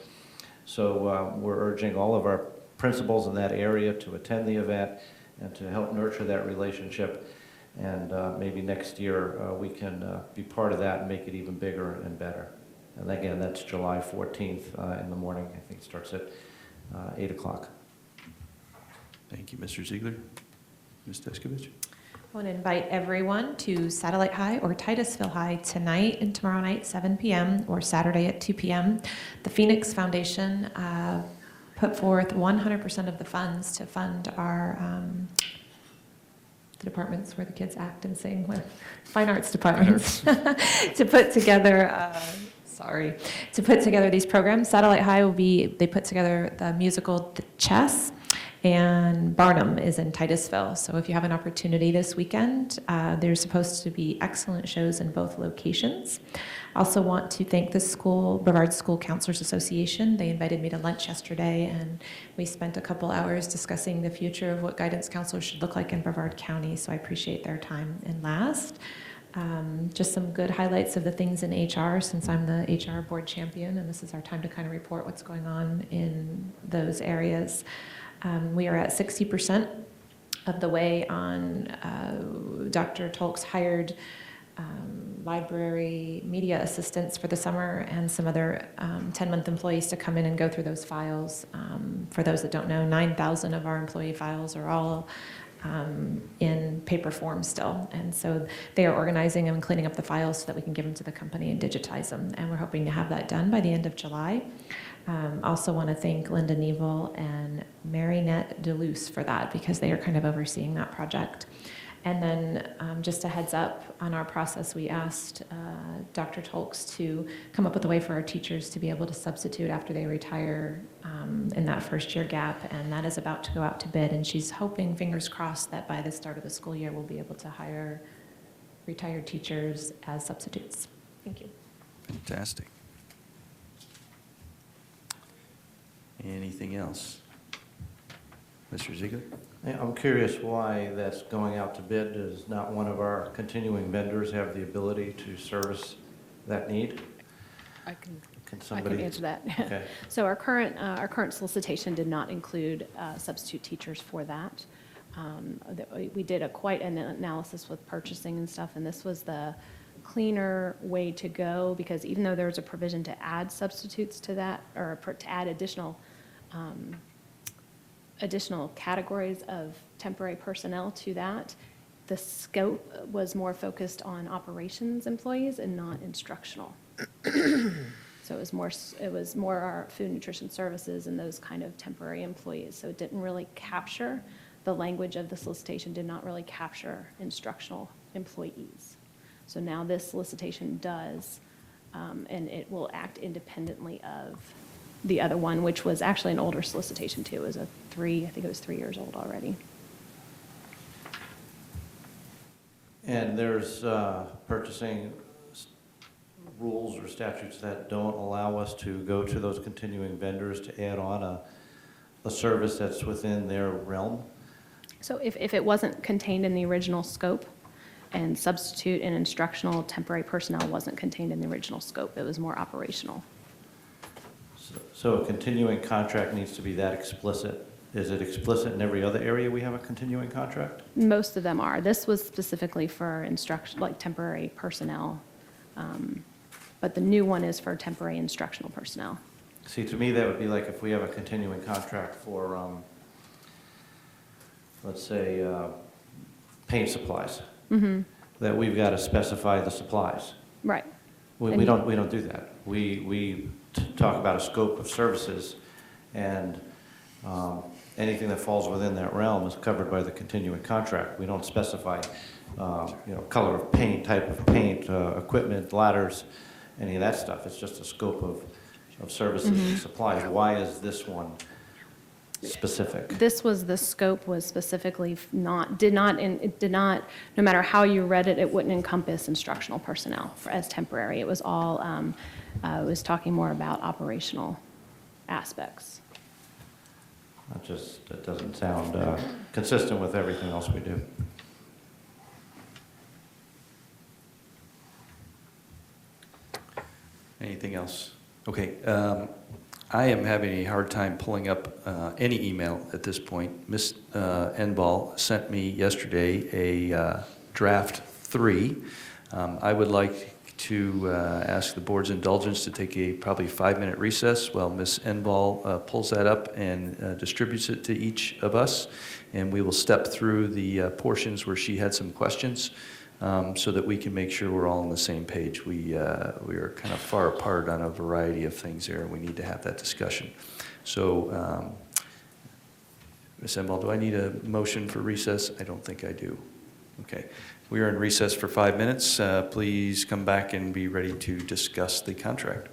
So we're urging all of our principals in that area to attend the event and to help nurture that relationship. And maybe next year we can be part of that and make it even bigger and better. And again, that's July 14th in the morning. I think it starts at 8 o'clock.
Thank you, Mr. Ziegler. Ms. Deskovich?
I want to invite everyone to Satellite High or Titusville High tonight and tomorrow night, 7 p.m., or Saturday at 2 p.m. The Phoenix Foundation put forth 100% of the funds to fund our the departments where the kids act and sing, with fine arts departments, to put together. To put together these programs. Satellite High they put together the musical The Chess, and Barnum is in Titusville. So if you have an opportunity this weekend, there's supposed to be excellent shows in both locations. I also want to thank the Brevard School Counselors Association. They invited me to lunch yesterday, and we spent a couple hours discussing the future of what guidance counselors should look like in Brevard County, so I appreciate their time. And last, just some good highlights of the things in HR, since I'm the HR board champion, and this is our time to kind of report what's going on in those areas. We are at 60% of the way on Dr. Tolk's hired library media assistants for the summer and some other 10-month employees to come in and go through those files. For those that don't know, 9,000 of our employee files are all in paper form still. And so they are organizing them and cleaning up the files so that we can give them to the company and digitize them. And we're hoping to have that done by the end of July. Also want to thank Linda Neville and Marinette DeLuce for that, because they are kind of overseeing that project. And then just a heads up on our process, we asked Dr. Tolks to come up with a way for our teachers to be able to substitute after they retire in that first year gap, and that is about to go out to bid, and she's hoping, fingers crossed, that by the start of the school year we'll be able to hire retired teachers as substitutes. Thank you.
Fantastic. Anything else? Mr. Ziegler?
I'm curious why that's going out to bid. Does not one of our continuing vendors have the ability to service that need?
I
Can somebody
answer that.
Okay.
So our current solicitation did not include substitute teachers for that. We did quite an analysis with purchasing and stuff, and this was the cleaner way to go, because even though there's a provision to add substitutes to that, or to add additional categories of temporary personnel to that, the scope was more focused on operations employees and not instructional. So it was more our food, nutrition services and those kind of temporary employees. So it didn't really capture, the language of the solicitation did not really capture instructional employees. So now this solicitation does, and it will act independently of the other one, which was actually an older solicitation too. It was I think it was 3 years old already.
And there's purchasing rules or statutes that don't allow us to go to those continuing vendors to add on a service that's within their realm?
So if it wasn't contained in the original scope, and substitute and instructional temporary personnel wasn't contained in the original scope, it was more operational.
So a continuing contract needs to be that explicit. Is it explicit in every other area we have a continuing contract?
Most of them are. This was specifically for like temporary personnel, but the new one is for temporary instructional personnel.
See, to me, that would be like if we have a continuing contract for, let's say, paint supplies, that we've got to specify the supplies.
Right.
We don't do that. We talk about a scope of services, and anything that falls within that realm is covered by the continuing contract. We don't specify, color of paint, type of paint, equipment, ladders, any of that stuff. It's just a scope of services and supplies. Why is this one specific.
The scope was specifically did not, no matter how you read it, it wouldn't encompass instructional personnel as temporary. It was all, it was talking more about operational aspects.
It doesn't sound consistent with everything else we do.
Anything else? Okay. I am having a hard time pulling up any email at this point. Ms. Enball sent me yesterday a draft 3. I would like to ask the board's indulgence to take a probably 5-minute recess while Ms. Enball pulls that up and distributes it to each of us. And we will step through the portions where she had some questions so that we can make sure we're all on the same page. We are kind of far apart on a variety of things there, and we need to have that discussion. So, Ms. Enball, do I need a motion for recess? I don't think I do. Okay. We are in recess for 5 minutes. Please come back and be ready to discuss the contract.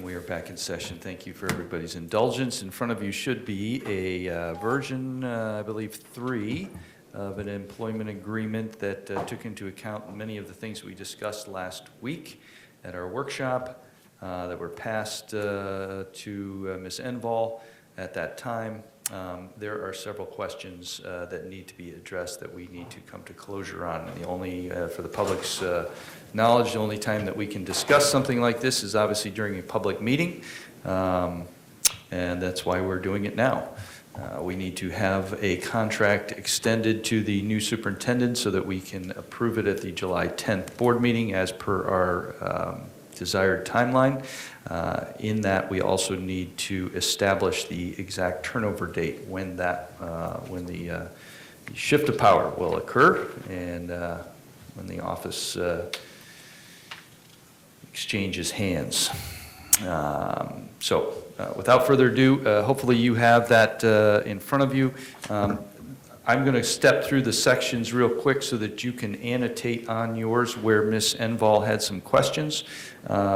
we are back in session. Thank you for everybody's indulgence. In front of you should be a version, I believe 3, of an employment agreement that took into account many of the things we discussed last week at our workshop that were passed to Ms. Enval at that time. There are several questions that need to be addressed that we need to come to closure on. The only, for the public's knowledge, the only time that we can discuss something like this is obviously during a public meeting, and that's why we're doing it now. We need to have a contract extended to the new superintendent so that we can approve it at the July 10th board meeting as per our desired timeline. In that, we also need to establish the exact turnover date when that, when the shift of power will occur and when the office exchanges hands. So without further ado, hopefully you have that in front of you. I'm going to step through the sections real quick so that you can annotate on yours where Ms. Enval had some questions.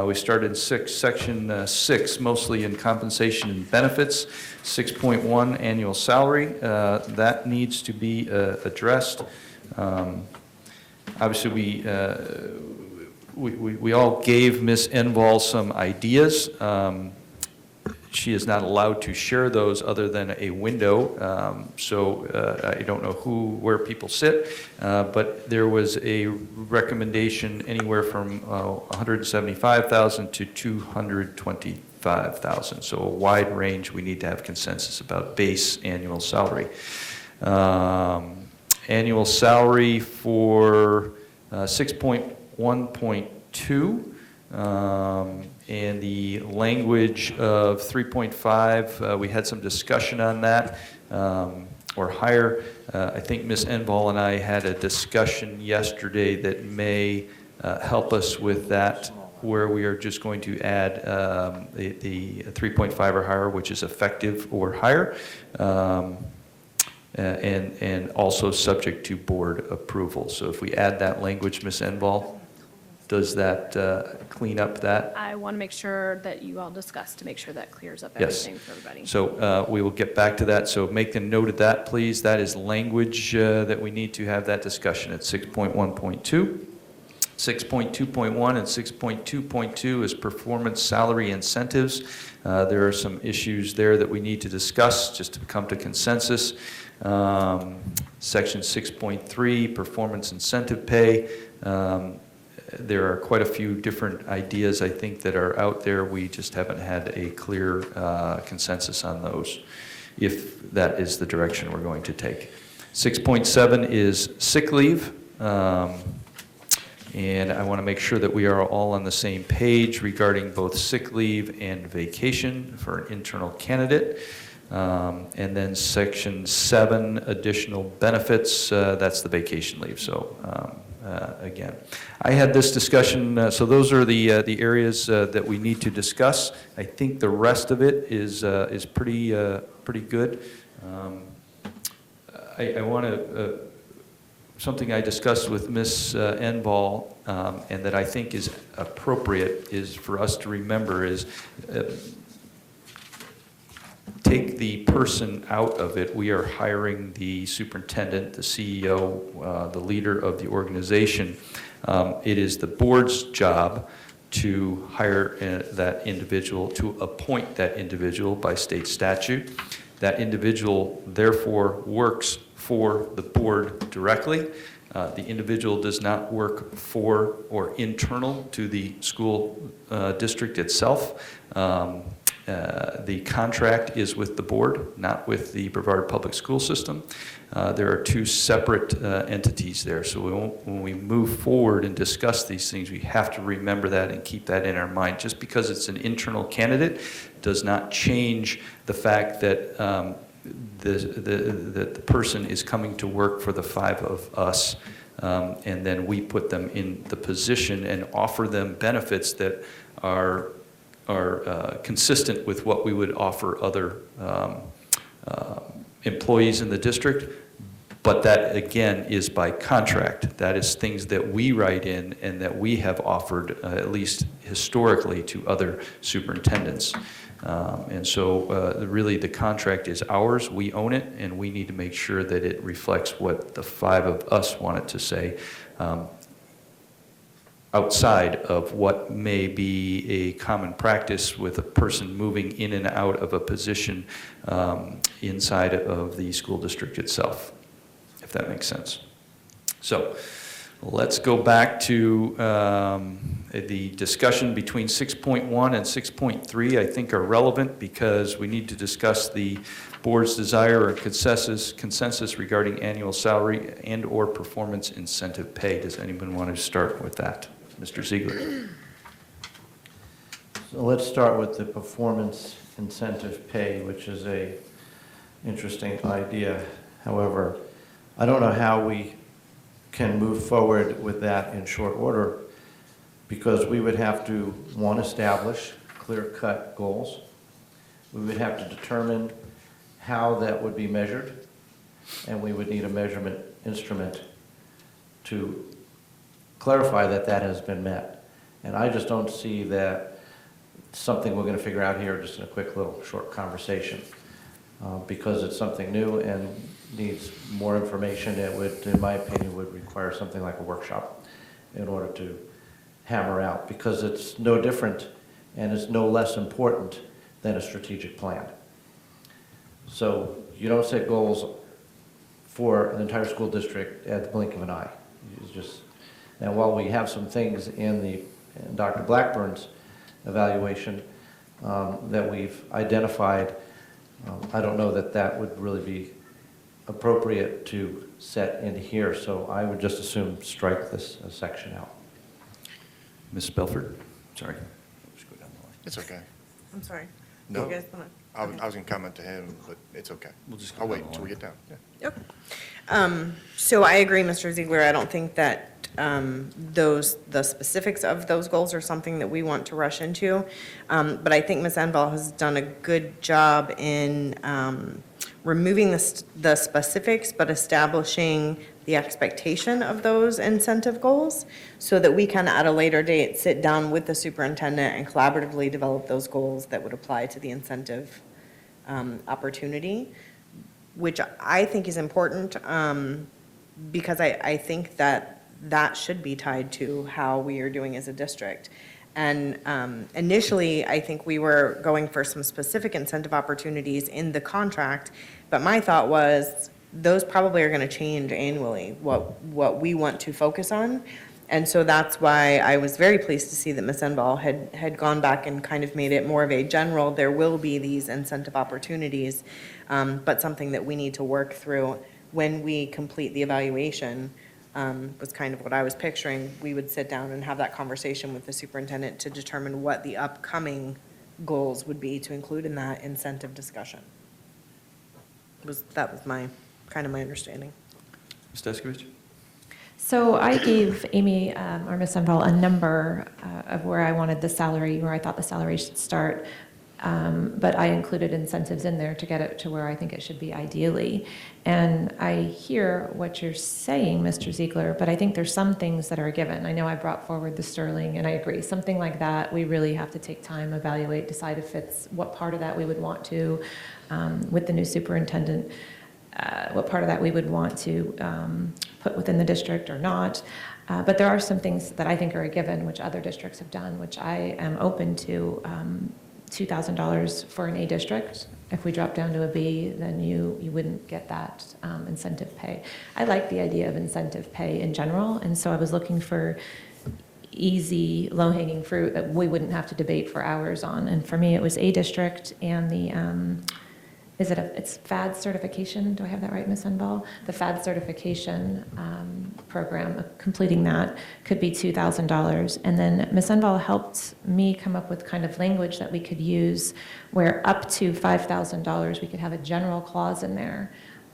We started section 6, mostly in compensation and benefits. 6.1, annual salary. That needs to be addressed. Obviously, we all gave Ms. Enval some ideas. She is not allowed to share those other than a window, so I don't know where people sit, but there was a recommendation anywhere from $175,000 to $225,000, so a wide range. We need to have consensus about base annual salary. Annual salary for 6.1.2. And the language of 3.5, we had some discussion on that, or higher. I think Ms. Enval and I had a discussion yesterday that may help us with that, where we are just going to add the 3.5 or higher, which is effective or higher, and also subject to board approval. So if we add that language, Ms. Enval, does that clean up that?
I want to make sure that you all discuss to make sure that clears up
Yes.
everything for everybody.
So we will get back to that. So make a note of that, please. That is language that we need to have that discussion at 6.1.2. 6.2.1 and 6.2.2 is performance salary incentives. There are some issues there that we need to discuss just to come to consensus. Section 6.3, performance incentive pay. There are quite a few different ideas, I think, that are out there. We just haven't had a clear consensus on those, if that is the direction we're going to take. 6.7 is sick leave. And I want to make sure that we are all on the same page regarding both sick leave and vacation for an internal candidate. And then section 7, additional benefits, that's the vacation leave. So again, I had this discussion, so those are the areas that we need to discuss. I think the rest of it is pretty good. I want to, something I discussed with Ms. Enval, and that I think is appropriate is for us to remember is take the person out of it. We are hiring the superintendent, the CEO, the leader of the organization. It is the board's job to hire that individual, to appoint that individual by state statute. That individual therefore works for the board directly. The individual does not work for or internal to the school district itself. The contract is with the board, not with the Brevard Public School System. There are two separate entities there. So when we move forward and discuss these things, we have to remember that and keep that in our mind. Just because it's an internal candidate does not change the fact that the person is coming to work for the 5 of us, and then we put them in the position and offer them benefits that are consistent with what we would offer other employees in the district, But that, again, is by contract. That is things that we write in and that we have offered, at least historically, to other superintendents. And so really the contract is ours, we own it, and we need to make sure that it reflects what the 5 of us want it to say, outside of what may be a common practice with a person moving in and out of a position inside of the school district itself, if that makes sense. So let's go back to the discussion between 6.1 and 6.3, I think are relevant because we need to discuss the board's desire or consensus regarding annual salary and/or performance incentive pay. Does anyone want to start with that? Mr. Ziegler.
So let's start with the performance incentive pay, which is a interesting idea. However, I don't know how we can move forward with that in short order because we would have to, one, establish clear-cut goals. We would have to determine how that would be measured, and we would need a measurement instrument to clarify that that has been met. And I just don't see that something we're going to figure out here just in a quick little short conversation. Because it's something new and needs more information, it would, in my opinion, would require something like a workshop in order to hammer out, because it's no different and it's no less important than a strategic plan. So you don't set goals for an entire school district at the blink of an eye. It's just, now while we have some things in Dr. Blackburn's evaluation that we've identified, I don't know that that would really be appropriate to set in here, so I would just assume strike this section out.
Ms. Belford? Sorry.
It's okay.
I'm sorry.
No,
You guys wanna-
I was going to comment to him, but it's okay. I'll wait until we get down. Yeah.
Okay. So I agree, Mr. Ziegler. I don't think that the specifics of those goals are something that we want to rush into. But I think Ms. Enval has done a good job in removing the specifics, but establishing the expectation of those incentive goals so that we can, at a later date, sit down with the superintendent and collaboratively develop those goals that would apply to the incentive opportunity, which I think is important because I think that that should be tied to how we are doing as a district. And initially, I think we were going for some specific incentive opportunities in the contract, but my thought was those probably are going to change annually, what we want to focus on. And so that's why I was very pleased to see that Ms. Enval had gone back and kind of made it more of a general, there will be these incentive opportunities, but something that we need to work through when we complete the evaluation. Was kind of what I was picturing. We would sit down and have that conversation with the superintendent to determine what the upcoming goals would be to include in that incentive discussion. That was my understanding.
Ms. Deskovich?
So I gave Amy or Ms. Enval a number of where I wanted the salary, where I thought the salary should start. But I included incentives in there to get it to where I think it should be ideally. And I hear what you're saying, Mr. Ziegler, but I think there's some things that are a given. I know I brought forward the Sterling, and I agree. Something like that, we really have to take time, evaluate, decide if it's what part of that we would want to, with the new superintendent, what part of that we would want to put within the district or not. But there are some things that I think are a given, which other districts have done, which I am open to. $2,000 for an A district. If we drop down to a B, then you wouldn't get that incentive pay. I like the idea of incentive pay in general, and so I was looking for easy, low-hanging fruit that we wouldn't have to debate for hours on. And for me, it was A district and the it's FAD certification. Do I have that right, Ms. Enval? The FAD certification program, completing that could be $2,000. And then Ms. Enval helped me come up with kind of language that we could use where up to $5,000, we could have a general clause in there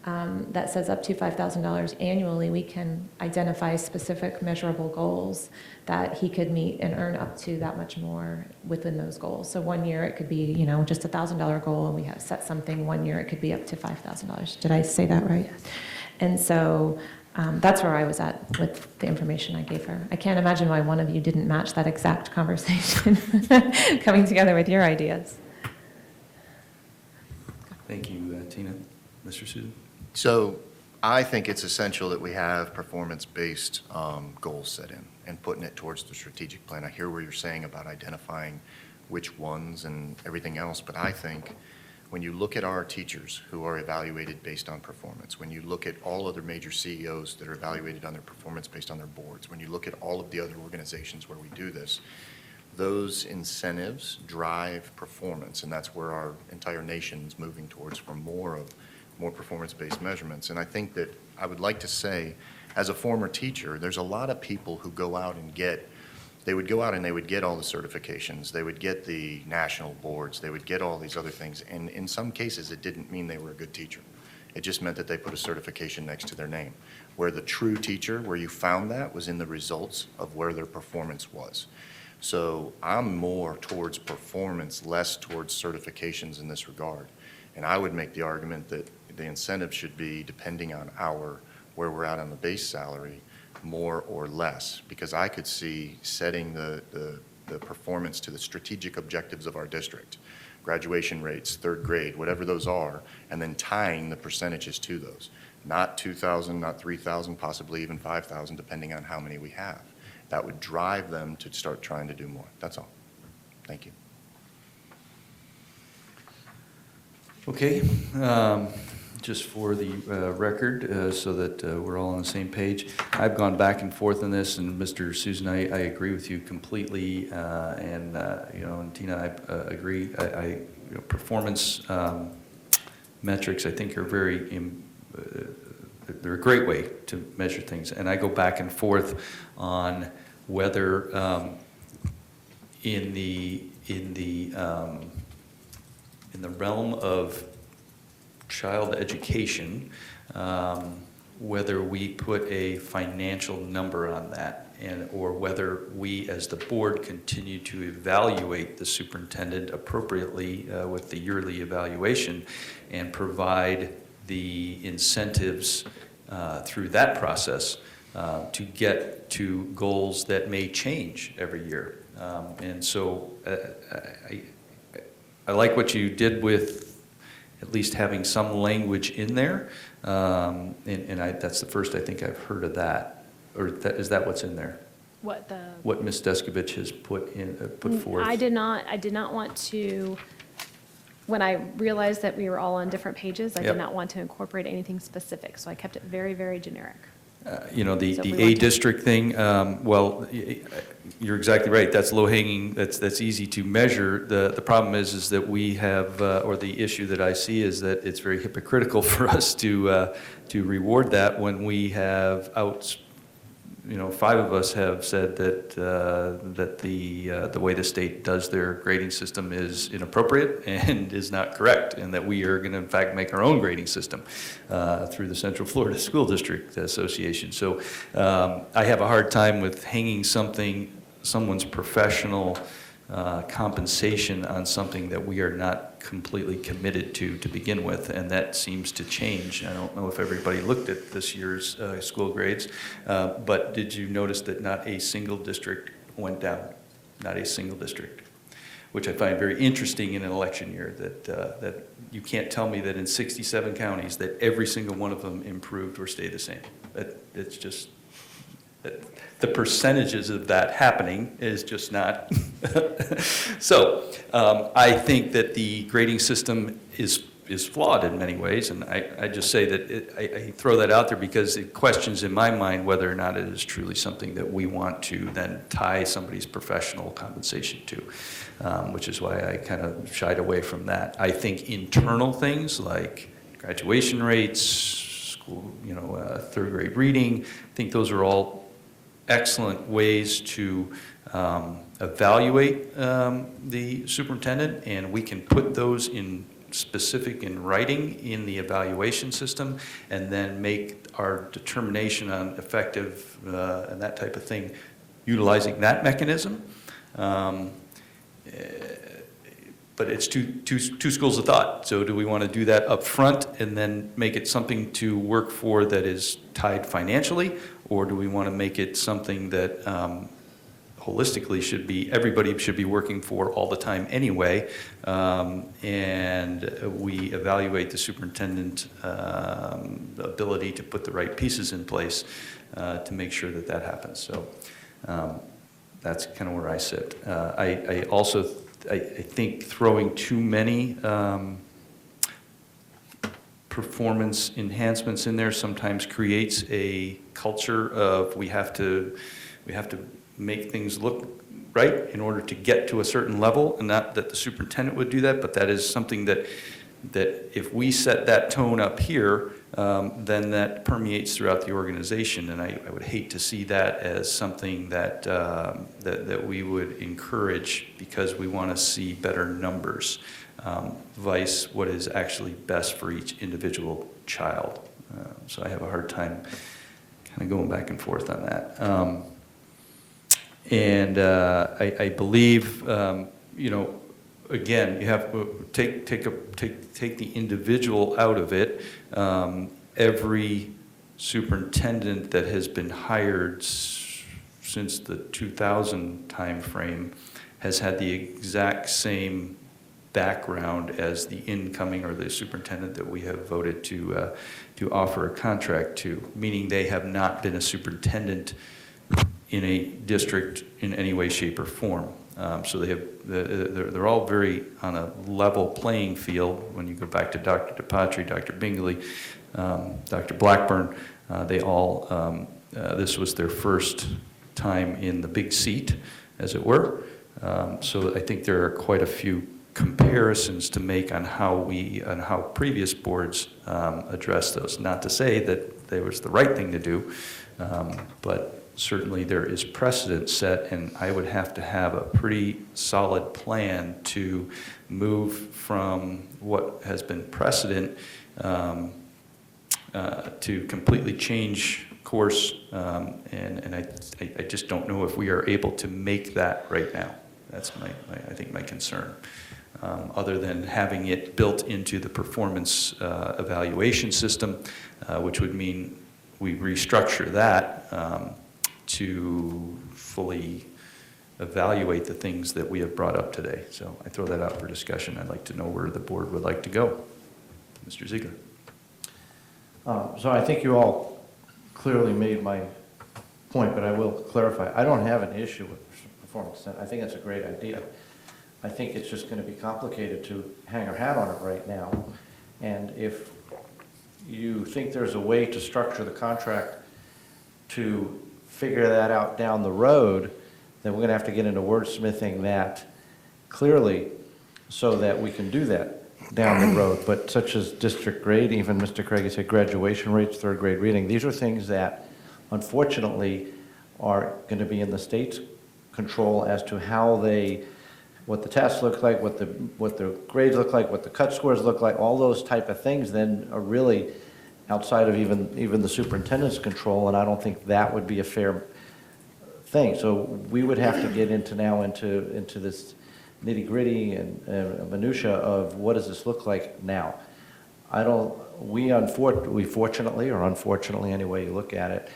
that says up to $5,000 annually, we can identify specific measurable goals that he could meet and earn up to that much more within those goals. So 1 year it could be, just $1,000 goal, and we have set something. 1 year it could be up to $5,000. Did I say that right? And so that's where I was at with the information I gave her. I can't imagine why one of you didn't match that exact conversation coming together with your ideas.
Thank you, Tina. Mr. Susan?
So I think it's essential that we have performance-based goals set in and putting it towards the strategic plan. I hear what you're saying about identifying which ones and everything else, but I think when you look at our teachers who are evaluated based on performance, when you look at all other major CEOs that are evaluated on their performance based on their boards, when you look at all of the other organizations where we do this, those incentives drive performance, and that's where our entire nation's moving towards, for more performance-based measurements. And I think that I would like to say, as a former teacher, there's a lot of people who go out and they would go out and they would get all the certifications, they would get the national boards, they would get all these other things, and in some cases it didn't mean they were a good teacher. It just meant that they put a certification next to their name. Where the true teacher, where you found that, was in the results of where their performance was. So I'm more towards performance, less towards certifications in this regard. And I would make the argument that the incentive should be, depending on where we're at on the base salary, more or less, because I could see setting the performance to the strategic objectives of our district, graduation rates, third grade, whatever those are, and then tying the percentages to those. Not 2,000, not 3,000, possibly even 5,000, depending on how many we have. That would drive them to start trying to do more. That's all. Thank you.
Okay, just for the record, so that we're all on the same page, I've gone back and forth on this, and Mr. Susan, I agree with you completely, and Tina, I agree. Performance metrics, I think, are they're a great way to measure things, and I go back and forth on whether in the realm of child education, whether we put a financial number on that, or whether we as the board continue to evaluate the superintendent appropriately with the yearly evaluation and provide the incentives through that process to get to goals that may change every year. And so I like what you did with at least having some language in there, and that's the first I think I've heard of that. Or is that what's in there? What Ms. Deskovich has put forth?
I did not want to, when I realized that we were all on different pages, I did not want to incorporate anything specific, so I kept it very, very generic.
The A district thing, well, you're exactly right. That's low-hanging, that's easy to measure. The problem is that we have, or the issue that I see is that it's very hypocritical for us to reward that when we have 5 of us have said that the way the state does their grading system is inappropriate and is not correct, and that we are going to in fact make our own grading system through the Central Florida School District Association. So I have a hard time with hanging someone's professional compensation on something that we are not completely committed to begin with, and that seems to change. I don't know if everybody looked at this year's school grades, but did you notice that not a single district went down? Not a single district, which I find very interesting in an election year, that you can't tell me that in 67 counties that every single one of them improved or stayed the same. It's just that the percentages of that happening is just not. So I think that the grading system is flawed in many ways, and I just say that I throw that out there because it questions in my mind whether or not it is truly something that we want to then tie somebody's professional compensation to, which is why I kind of shied away from that. I think internal things like graduation rates, school, third grade reading, I think those are all excellent ways to evaluate the superintendent, and we can put those in specific in writing in the evaluation system, and then make our determination on effective and that type of thing utilizing that mechanism. but it's two schools of thought. So do we want to do that up front and then make it something to work for that is tied financially? Or do we want to make it something that holistically everybody should be working for all the time anyway? And we evaluate the superintendent ability to put the right pieces in place to make sure that that happens. So that's kind of where I sit. I think throwing too many performance enhancements in there sometimes creates a culture of we have to make things look right in order to get to a certain level, and not that the superintendent would do that, but that is something that if we set that tone up here, then that permeates throughout the organization, and I would hate to see that as something that we would encourage because we want to see better numbers, vice what is actually best for each individual child. So I have a hard time kind of going back and forth on that. I believe, again, you have to take the individual out of it. Every superintendent that has been hired since the 2000 timeframe has had the exact same background as the incoming or the superintendent that we have voted to offer a contract to, meaning they have not been a superintendent in a district in any way, shape, or form. So they're all very on a level playing field. When you go back to Dr. DePatri, Dr. Bingley, Dr. Blackburn, they all, this was their first time in the big seat, as it were. So I think there are quite a few comparisons to make on how previous boards address those. Not to say that it was the right thing to do, but certainly there is precedent set, and I would have to have a pretty solid plan to move from what has been precedent to completely change course, and I just don't know if we are able to make that right now. That's I think my concern. Other than having it built into the performance evaluation system, which would mean we restructure that to fully evaluate the things that we have brought up today. So I throw that out for discussion. I'd like to know where the board would like to go. Mr. Ziegler.
So I think you all clearly made my point, but I will clarify. I don't have an issue with performance. I think that's a great idea. I think it's just going to be complicated to hang our hat on it right now. And if you think there's a way to structure the contract to figure that out down the road, then we're going to have to get into wordsmithing that clearly so that we can do that down the road. But such as district grade, even Mr. Craig said graduation rates, third grade reading, these are things that unfortunately are going to be in the state's control as to how what the tests look like, what the grades look like, what the cut scores look like, all those type of things then are really outside of even the superintendent's control, and I don't think that would be a fair thing. So we would have to get into this nitty-gritty and minutia of what does this look like now. We fortunately, or unfortunately, any way you look at it,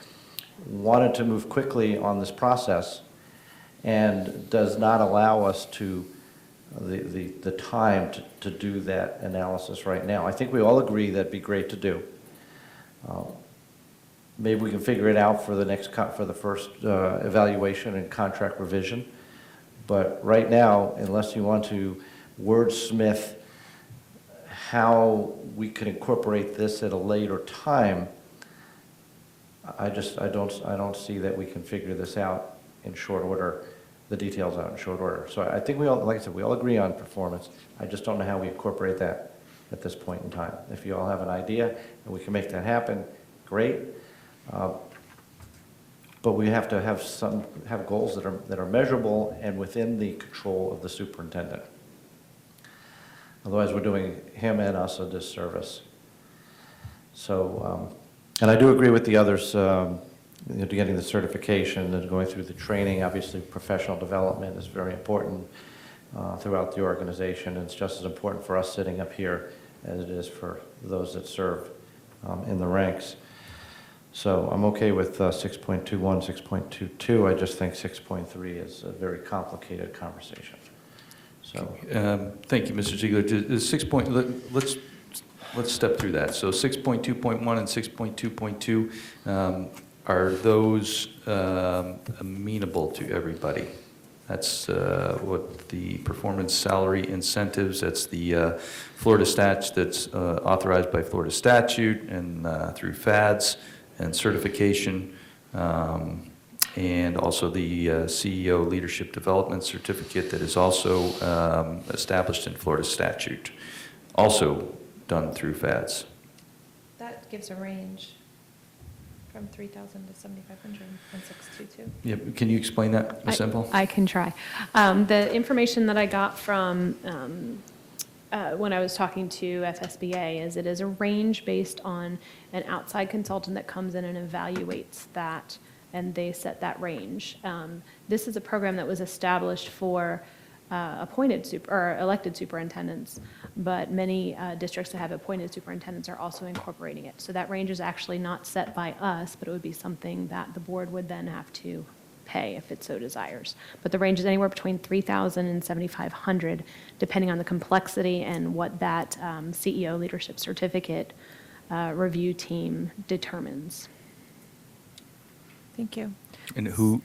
wanted to move quickly on this process and does not allow us to the time to do that analysis right now. I think we all agree that'd be great to do. Maybe we can figure it out for the first evaluation and contract revision. But right now, unless you want to wordsmith how we can incorporate this at a later time, I don't see that we can figure this out in short order, the details out in short order. So I think like I said, we all agree on performance. I just don't know how we incorporate that at this point in time. If you all have an idea and we can make that happen, great. But we have to have goals that are measurable and within the control of the superintendent. Otherwise, we're doing him and us a disservice. So, and I do agree with the others, getting the certification and going through the training. Obviously, professional development is very important. throughout the organization. And it's just as important for us sitting up here as it is for those that serve in the ranks. So I'm okay with 6.21, 6.22. I just think 6.3 is a very complicated conversation. So
Thank you, Mr. Ziegler. Let's step through that. So 6.2.1 and 6.2.2, are those amenable to everybody? That's what the performance salary incentives, that's the Florida statute that's authorized by Florida statute and through FADS and certification, and also the CEO Leadership Development Certificate that is also established in Florida statute, also done through FADS.
That gives a range from 3,000 to 7,500 and 622.
Yeah, can you explain that, Ms. Enval?
I can try. The information that I got from when I was talking to FSBA is it is a range based on an outside consultant that comes in and evaluates that, and they set that range. This is a program that was established for elected superintendents, but many districts that have appointed superintendents are also incorporating it. So that range is actually not set by us, but it would be something that the board would then have to pay if it so desires. But the range is anywhere between 3,000 and 7,500, depending on the complexity and what that CEO Leadership Certificate review team determines.
Thank you.
And who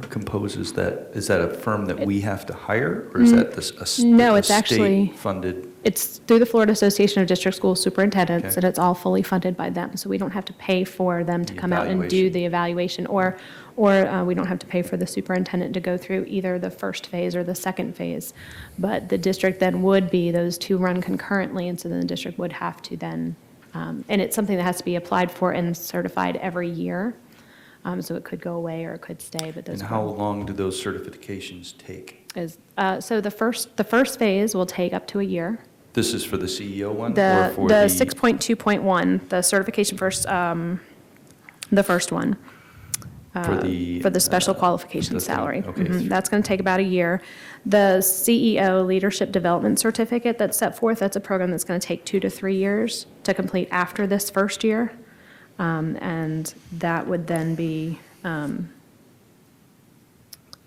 composes that? Is that a firm that we have to hire, or is that
No, it's actually
state-funded?
It's through the Florida Association of District School Superintendents,
Okay.
and it's all fully funded by them. So we don't have to pay for them to come out and do the evaluation, or we don't have to pay for the superintendent to go through either the first phase or the second phase. But the district then would be, those two run concurrently, and so then the district would have to then, and it's something that has to be applied for and certified every year. So it could go away or it could stay, but those.
And how long do those certifications take?
So the first phase will take up to a year.
This is for the CEO one? or
The
for
6.2.1, the certification first, the first one.
For the,
For the special qualification salary.
Okay.
That's going to take about a year. The CEO Leadership Development Certificate that's set forth, that's a program that's going to take 2 to 3 years to complete after this first year. And that would then be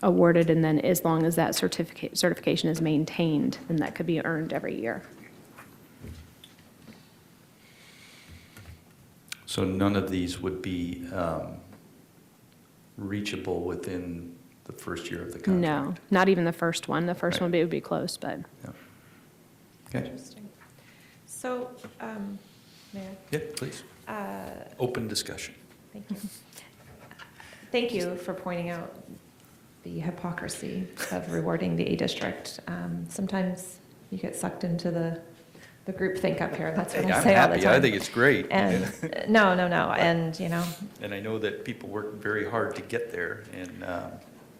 awarded, and then as long as that certification is maintained, then that could be earned every year.
So none of these would be reachable within the first year of the contract?
No, not even the first one. The first one would be close, but.
Okay.
Interesting. So, Mayor?
Yeah, please. Open discussion.
Thank you. Thank you for pointing out the hypocrisy of rewarding the A district. Sometimes you get sucked into the groupthink up here. That's what I say all the
I'm happy.
time.
I think it's great.
And no, and you know.
And I know that people work very hard to get there, and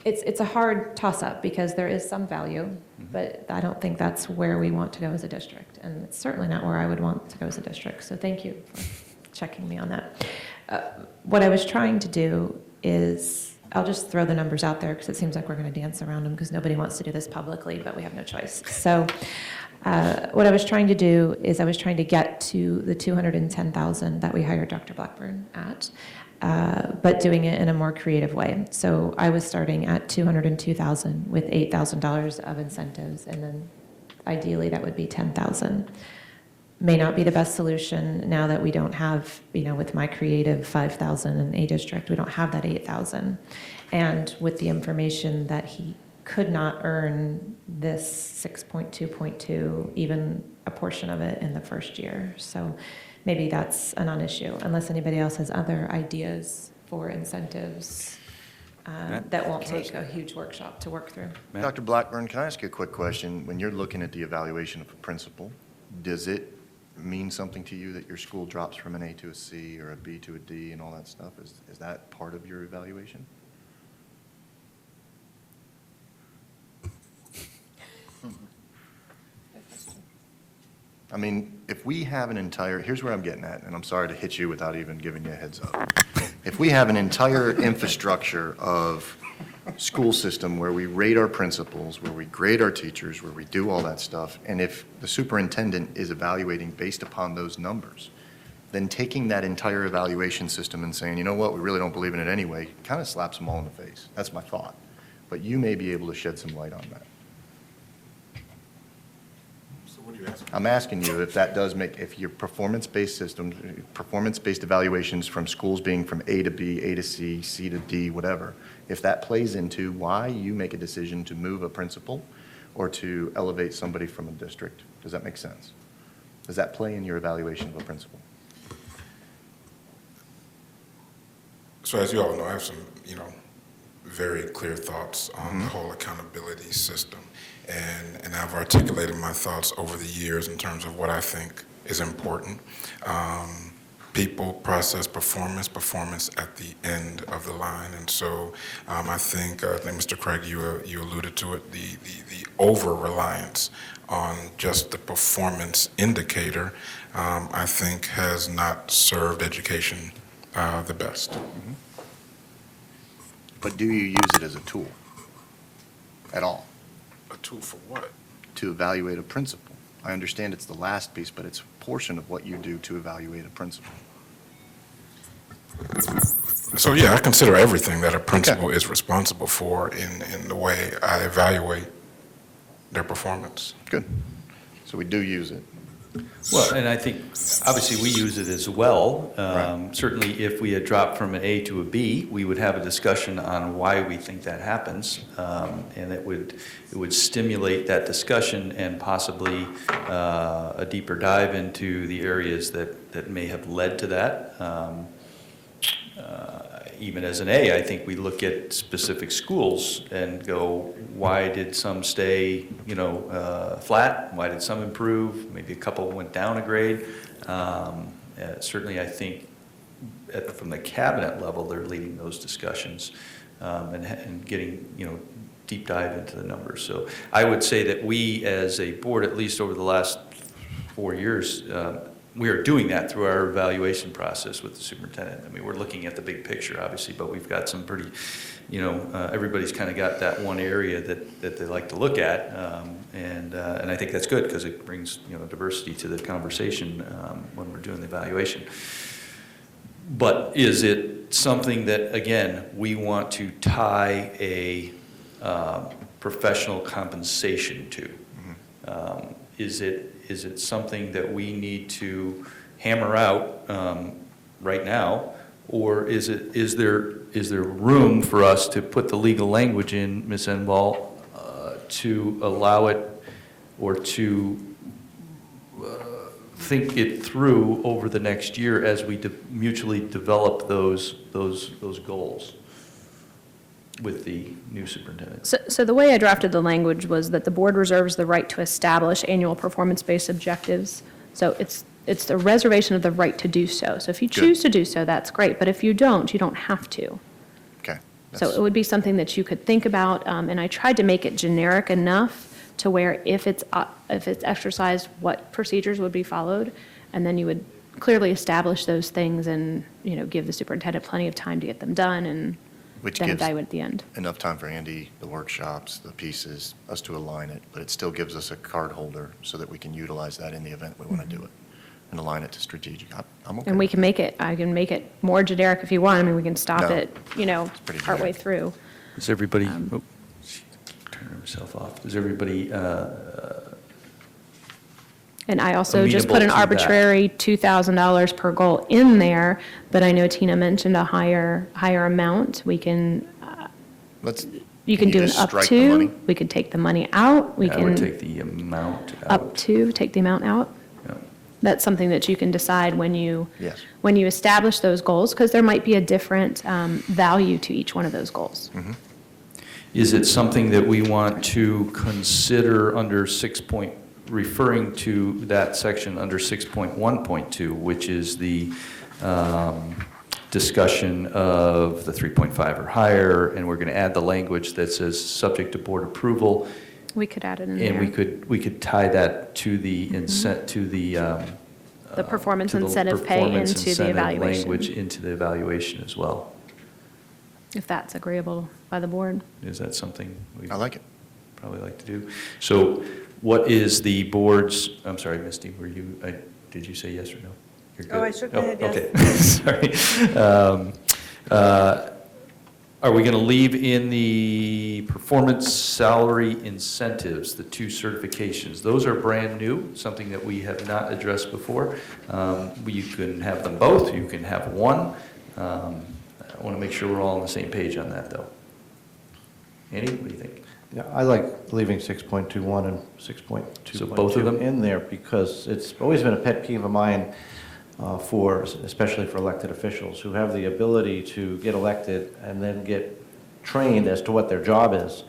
It's a hard toss-up because there is some value, but I don't think that's where we want to go as a district. And it's certainly not where I would want to go as a district. So thank you for checking me on that. What I was trying to do is, I'll just throw the numbers out there because it seems like we're going to dance around them because nobody wants to do this publicly, but we have no choice. So what I was trying to do is I was trying to get to the $210,000 that we hired Dr. Blackburn at. But doing it in a more creative way. So I was starting at $202,000 with $8,000 of incentives, and then ideally that would be $10,000. May not be the best solution now that we don't have, with my creative $5,000 in A district, we don't have that $8,000. And with the information that he could not earn this 6.2.2, even a portion of it in the first year. So maybe that's a non-issue, unless anybody else has other ideas for incentives that won't take a huge workshop to work through.
Dr. Blackburn, can I ask you a quick question? When you're looking at the evaluation of a principal, does it mean something to you that your school drops from an A to a C or a B to a D and all that stuff? Is that part of your evaluation? I mean, if we have an entire, here's where I'm getting at, and I'm sorry to hit you without even giving you a heads up. If we have an entire infrastructure of school system where we rate our principals, where we grade our teachers, where we do all that stuff, and if the superintendent is evaluating based upon those numbers, then taking that entire evaluation system and saying, you know what, we really don't believe in it anyway, kind of slaps them all in the face. That's my thought. But you may be able to shed some light on that.
So what are you asking?
I'm asking you if that does make, if your performance-based systems, performance-based evaluations from schools being from A to B, A to C, C to D, whatever, if that plays into why you make a decision to move a principal or to elevate somebody from a district. Does that make sense? Does that play in your evaluation of a principal?
So as you all know, I have some, very clear thoughts on the whole accountability system. And I've articulated my thoughts over the years in terms of what I think is important. People, process, performance at the end of the line. And so I think Mr. Craig, you alluded to it, the over-reliance on just the performance indicator, I think has not served education the best.
But do you use it as a tool at all?
A tool for what?
To evaluate a principal. I understand it's the last piece, but it's a portion of what you do to evaluate a principal.
So yeah, I consider everything that a principal is responsible for in the way I evaluate their performance.
Good. So we do use it.
Well, and I think, obviously, we use it as well.
Right.
Certainly, if we had dropped from an A to a B, we would have a discussion on why we think that happens. And it would stimulate that discussion and possibly a deeper dive into the areas that may have led to that. Even as an A, I think we look at specific schools and go, why did some stay, flat? Why did some improve? Maybe a couple went down a grade. Certainly, I think from the cabinet level, they're leading those discussions and getting, deep dive into the numbers. So I would say that we, as a board, at least over the last 4 years, we are doing that through our evaluation process with the superintendent. I mean, we're looking at the big picture, obviously, but we've got some pretty, everybody's kind of got that one area that they like to look at, and I think that's good because it brings diversity to the conversation when we're doing the evaluation. But is it something that, again, we want to tie a professional compensation to? Is it something that we need to hammer out right now, or is there room for us to put the legal language in, Ms. Enval, to allow it or to think it through over the next year as we mutually develop those goals with the new superintendent?
So the way I drafted the language was that the board reserves the right to establish annual performance-based objectives. So it's the reservation of the right to do so. So if you choose to do so, that's great. But if you don't have to.
Okay.
So it would be something that you could think about. And I tried to make it generic enough to where if it's exercised, what procedures would be followed. And then you would clearly establish those things and, give the superintendent plenty of time to get them done and
Which
then
gives
evaluate at the end.
enough time for Andy, the workshops, the pieces, us to align it, but it still gives us a card holder so that we can utilize that in the event we want to do it and align it to strategic. I'm okay.
And I can make it more generic if you want. I mean, we can stop
No,
it,
pretty
partway
generic.
through.
Does everybody, turn herself off. Does everybody
And I also just
amenable
put an
to that?
arbitrary $2,000 per goal in there, but I know Tina mentioned a higher amount. We can, you can do an
just
up
strike the money?
to, we could take the money out, we
I would
can,
take the amount out.
up to, take the amount out.
Yeah.
That's something that you can decide when you
Yes.
establish those goals, because there might be a different value to each one of those goals.
Is it something that we want to consider under referring to that section under 6.1.2, which is the discussion of the 3.5 or higher, and we're going to add the language that says subject to board approval,
We could add it in there.
and we could tie that to the
The performance
to the
incentive pay
performance
into the
incentive
evaluation.
language into the evaluation as well.
if that's agreeable by the board.
Is that something we
I like it.
probably like to do? So what is the board's, I'm sorry, Misty, did you say yes or no? You're good.
Oh, I shook my head, yes.
Okay, sorry. Are we going to leave in the performance salary incentives, the 2 certifications? Those are brand new, something that we have not addressed before. You can have them both, you can have one. I want to make sure we're all on the same page on that, though. Andy, what do you think?
Yeah, I like leaving 6.21 and 6.2.2
So both of them?
in there because it's always been a pet peeve of mine especially for elected officials who have the ability to get elected and then get trained as to what their job is.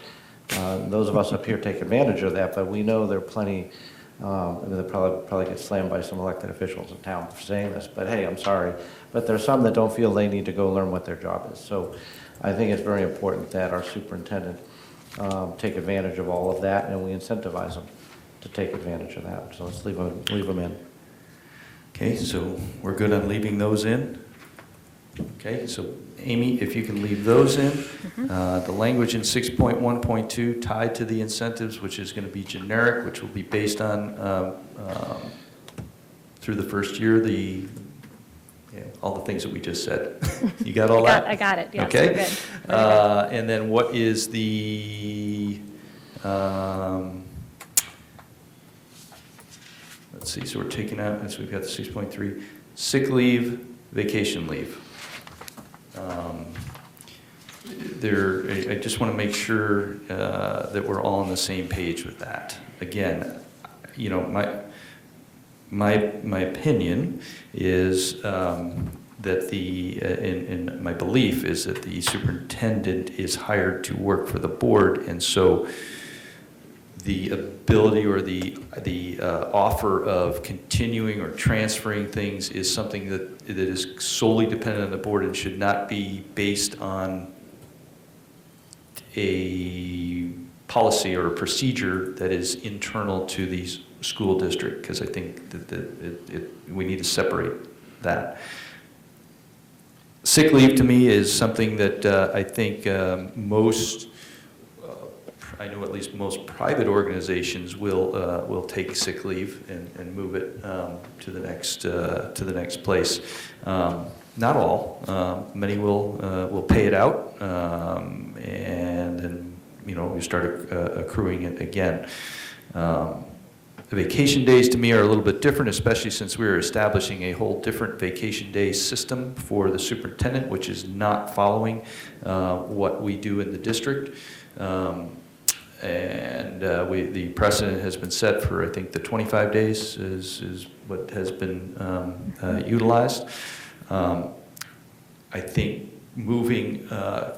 Those of us up here take advantage of that, but we know there are plenty, they'll probably get slammed by some elected officials in town for saying this, but hey, I'm sorry. But there's some that don't feel they need to go learn what their job is. So I think it's very important that our superintendent take advantage of all of that, and we incentivize them to take advantage of that. So let's leave them in.
Okay, so we're good on leaving those in? Okay, so Amy, if you can leave those in. The language in 6.1.2 tied to the incentives, which is going to be generic, which will be based on, through the first year, all the things that we just said. You got all that?
I got it, yes,
Okay.
we're good.
And then what is the, let's see, so we're taking out, so we've got the 6.3, sick leave, vacation leave. I just want to make sure that we're all on the same page with that. Again, you know, my opinion is that and my belief is that the superintendent is hired to work for the board, and so the ability or the offer of continuing or transferring things is something that is solely dependent on the board and should not be based on a policy or a procedure that is internal to the school district, because I think that we need to separate that. Sick leave to me is something that I think I know at least most private organizations will take sick leave and move it to the next place. Not all. Many will pay it out, and then we start accruing it again. The vacation days to me are a little bit different, especially since we are establishing a whole different vacation day system for the superintendent, which is not following what we do in the district. The precedent has been set for, I think, the 25 days is what has been utilized. I think moving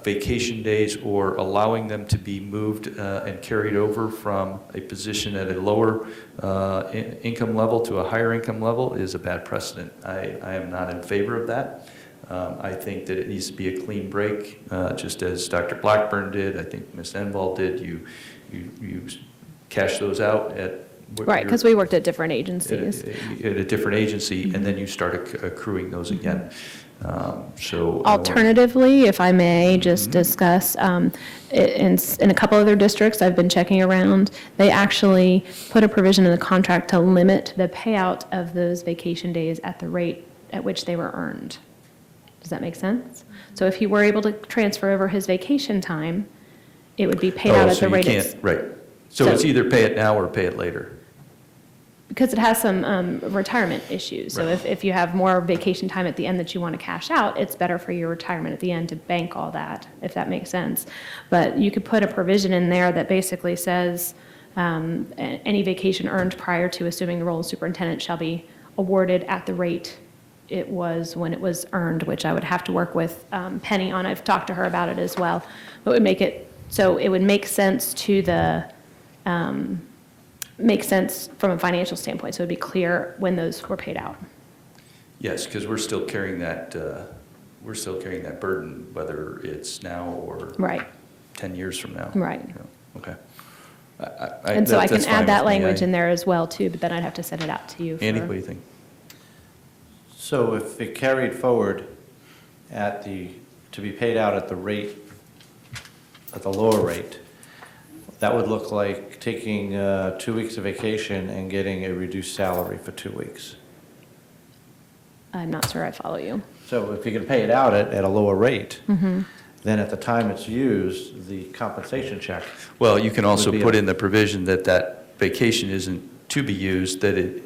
vacation days or allowing them to be moved and carried over from a position at a lower income level to a higher income level is a bad precedent. I am not in favor of that. I think that it needs to be a clean break, just as Dr. Blackburn did. I think Ms. Enval did. You cash those out at
Right, because we worked at different agencies.
At a different agency, and then you start accruing those again. So
Alternatively, if I may just discuss, in a couple other districts I've been checking around, they actually put a provision in the contract to limit the payout of those vacation days at the rate at which they were earned. Does that make sense? So if he were able to transfer over his vacation time, it would be paid out at the rate it's...
Right. So it's either pay it now or pay it later.
Because it has some retirement issues. So
Right.
if you have more vacation time at the end that you want to cash out, it's better for your retirement at the end to bank all that, if that makes sense. But you could put a provision in there that basically says any vacation earned prior to assuming the role of superintendent shall be awarded at the rate it was when it was earned, which I would have to work with Penny on. I've talked to her about it as well. But it would make it so it would make sense to the make sense from a financial standpoint, so it'd be clear when those were paid out.
Yes, because we're still carrying that burden, whether it's now or
Right.
10 years from now.
Right.
Okay.
And so I can
that's fine
add that
with me.
language in there as well, too, but then I'd have to send it out to you.
Andy,
for-
what do you think?
So if it carried forward at the to be paid out at the rate, at the lower rate, that would look like taking 2 weeks of vacation and getting a reduced salary for 2 weeks.
I'm not sure I follow you.
So if you can pay it out at a lower rate,
Mhm.
then at the time it's used, the compensation check.
Well, you can also
would be
put
a-
in the provision that that vacation isn't to be used, that it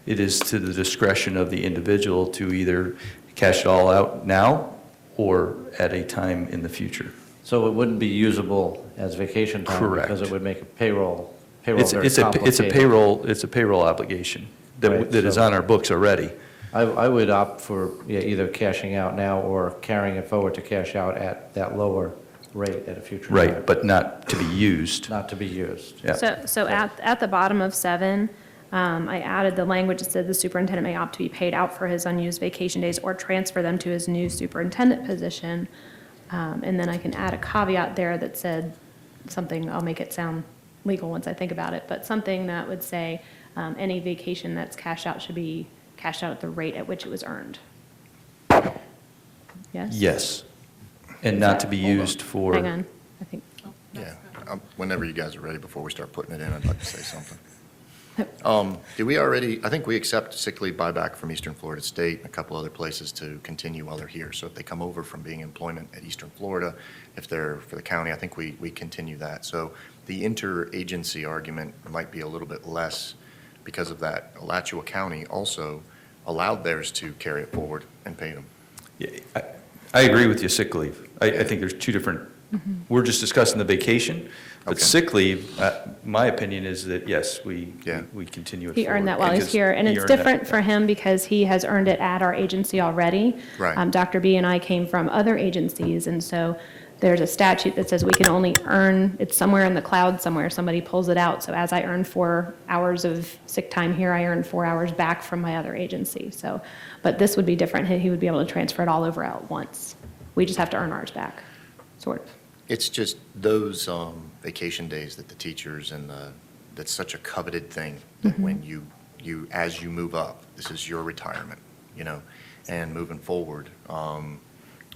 is to the discretion of the individual to either cash it all out now or at a time in the future.
So it wouldn't be usable as vacation time?
Correct.
Because it would make a payroll
It's
very
it's a
complicated.
payroll obligation
Right,
that is
so-
on our books already.
I would opt for either cashing out now or carrying it forward to cash out at that lower rate at a future time.
Right, but not to be used.
Not to be used.
Yeah.
So at the bottom of 7, I added the language that said the superintendent may opt to be paid out for his unused vacation days or transfer them to his new superintendent position. And then I can add a caveat there that said something, I'll make it sound legal once I think about it, but something that would say any vacation that's cashed out should be cashed out at the rate at which it was earned. Yes?
Yes. And not to be used for.
Hang on, I think.
Yeah, whenever you guys are ready, before we start putting it in, I'd like to say something. Did we already, I think we accept sick leave buyback from Eastern Florida State and a couple other places to continue while they're here. So if they come over from being in employment at Eastern Florida, if they're for the county, I think we continue that. So the interagency argument might be a little bit less because of that. Alachua County also allowed theirs to carry it forward and paid them.
Yeah, I agree with you, sick leave. I think there's two different, we're just discussing the vacation, but
Okay.
sick leave, my opinion is that, yes, we continue it
He earned
forward
that while he's
because
here, and
he
it's
earned that.
different for him because he has earned it at our agency already.
Right.
Dr. B and I came from other agencies, and so there's a statute that says we can only earn, it's somewhere in the cloud somewhere, somebody pulls it out. So as I earn 4 hours of sick time here, I earn 4 hours back from my other agency. So, but this would be different. He would be able to transfer it all over at once. We just have to earn ours back, sort of.
It's just those vacation days that the teachers and that's such a coveted thing that when you as you move up, this is your retirement, and moving forward,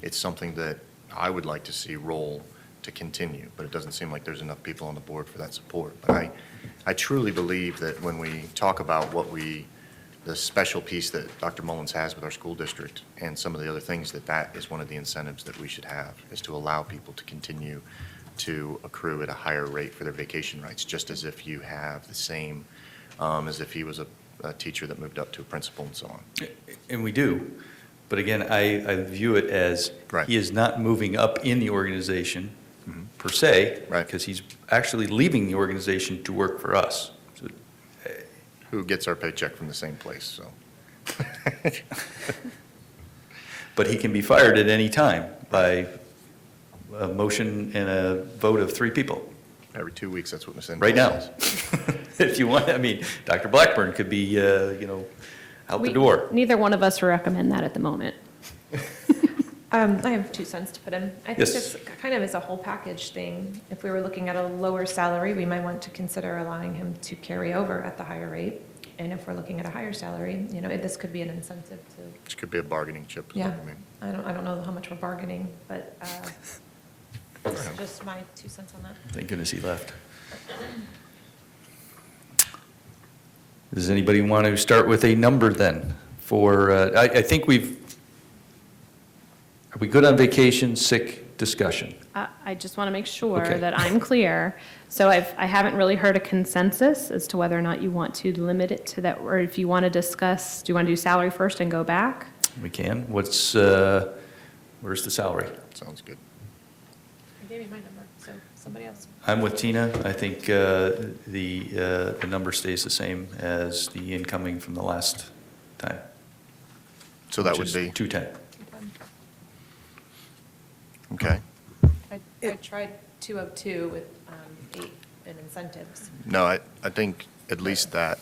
it's something that I would like to see roll to continue, but it doesn't seem like there's enough people on the board for that support. But I truly believe that when we talk about the special piece that Dr. Mullins has with our school district and some of the other things, that is one of the incentives that we should have, is to allow people to continue to accrue at a higher rate for their vacation rights, just as if you have the same, as if he was a teacher that moved up to a principal and so on.
And we do. But again, I view it as he is not moving up in the organization per se, because he's actually leaving the organization to work for us. So,
Who gets our paycheck from the same place, so.
but he can be fired at any time by a motion and a vote of 3 people.
Every 2 weeks, that's what Ms. Enval
Right now.
says.
If you want, Dr. Blackburn could be, out the door.
Neither one of us recommend that at the moment.
I have 2 cents to put in. I think
Yes.
this kind of is a whole package thing. If we were looking at a lower salary, we might want to consider allowing him to carry over at the higher rate. And if we're looking at a higher salary, this could be an incentive to,
This could be a bargaining chip, is what
yeah.
I mean.
I don't know how much we're bargaining, but just my 2 cents on that.
Thank goodness he left. Does anybody want to start with a number then? For, I think are we good on vacation, sick discussion?
I just want to make sure
Okay.
that I'm clear. So I haven't really heard a consensus as to whether or not you want to limit it to that, or if you want to discuss, do you want to do salary first and go back?
We can. Where's the salary?
Sounds good.
I gave you my number, so somebody else.
I'm with Tina. I think the number stays the same as the incoming from the last time.
So that
which
would
is
be?
210.
Okay.
I tried 202 with 8 in incentives,
No, I think at least that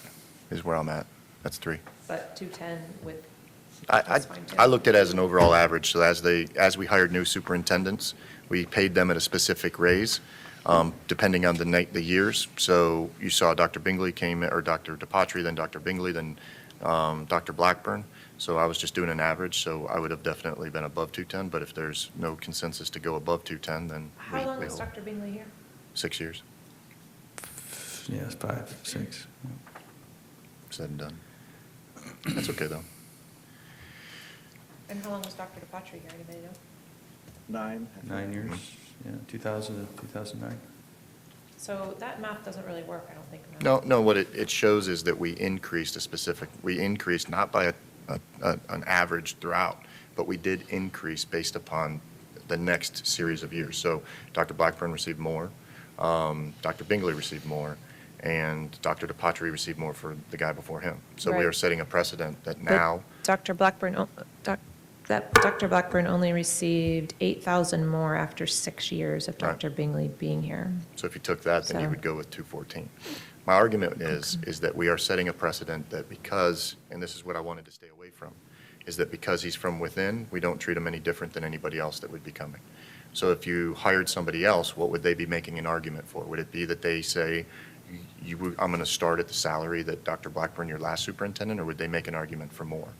is where I'm at. That's 3.
but 210 with,
I
that's fine too.
I looked at it as an overall average, so as we hired new superintendents, we paid them at a specific raise, depending on the years. So you saw Dr. Bingley or Dr. DePatri, then Dr. Bingley, then Dr. Blackburn. So I was just doing an average, so I would have definitely been above 210, but if there's no consensus to go above 210, then we
How long was
hold.
Dr. Bingley here?
6 years,
Yeah, 5, 6.
said and done. That's okay, though.
And how long was Dr. DePatri here, anybody know?
9 years, yeah, 2000 to 2009.
So that math doesn't really work, I don't think.
No, what it shows is that we increased we increased not by an average throughout, but we did increase based upon the next series of years. So Dr. Blackburn received more, Dr. Bingley received more, and Dr. DePatri received more for the guy before him. So we
Right.
are setting a precedent that
But
now,
Dr. Blackburn, Dr. Blackburn only received 8,000 more after 6 years of
Right.
Dr. Bingley being here.
so if you took that, then you
So-
would go with 214. My argument is that we are setting a precedent that because, and this is what I wanted to stay away from, is that because he's from within, we don't treat him any different than anybody else that would be coming. So if you hired somebody else, what would they be making an argument for? Would it be that they say, I'm going to start at the salary that Dr. Blackburn, your last superintendent, or would they make an argument for more?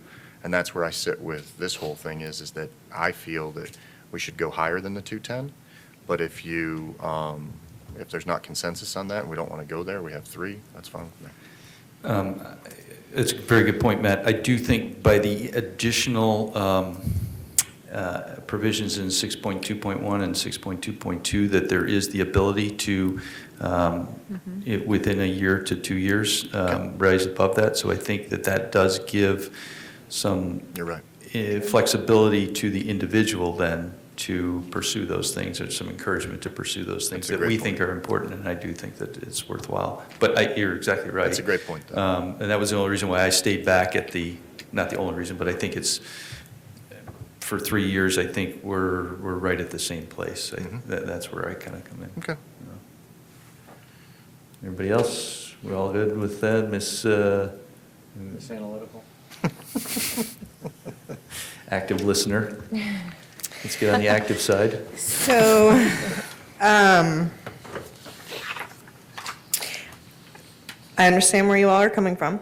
And that's where I sit with this whole thing is that I feel that we should go higher than the 210. But if you, if there's not consensus on that and we don't want to go there, we have 3, that's fine with me.
It's a very good point, Matt. I do think by the additional provisions in 6.2.1 and 6.2.2 that there is the ability to, within a year to 2 years, rise above that. So I think that does give some
You're right.
flexibility to the individual then to pursue those things, or some encouragement to pursue those things
That's a
that we
great
think
point.
are important, and I do think that it's worthwhile. But you're exactly right.
That's a great point, though.
And that was the only reason why I stayed back at not the only reason, but I think it's, for 3 years, I think we're right at the same place. That's where I kind of come in.
Okay.
Everybody else, we're all good with that? Miss
Analytical?
Active listener. Let's get on the active side.
So, I understand where you all are coming from.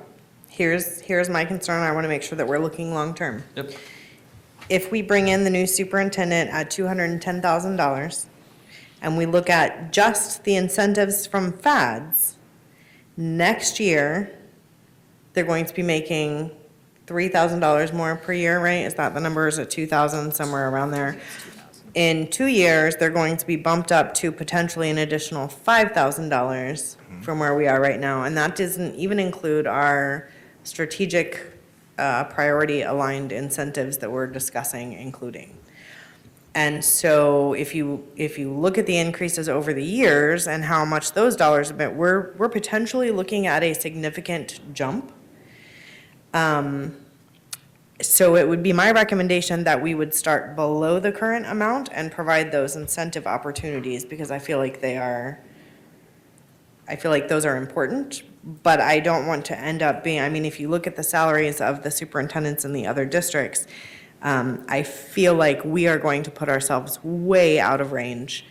Here's my concern. I want to make sure that we're looking long-term.
Yep.
If we bring in the new superintendent at $210,000, and we look at just the incentives from FADS, next year, they're going to be making $3,000 more per year, right? Is that the number? Is it 2,000, somewhere around there? In 2 years, they're going to be bumped up to potentially an additional $5,000 from where we are right now. And that doesn't even include our strategic priority aligned incentives that we're discussing including. And so if you look at the increases over the years and how much those dollars have been, we're potentially looking at a significant jump. So it would be my recommendation that we would start below the current amount and provide those incentive opportunities, because I feel like those are important, but I don't want to end up being, I mean, if you look at the salaries of the superintendents in the other districts, I feel like we are going to put ourselves way out of range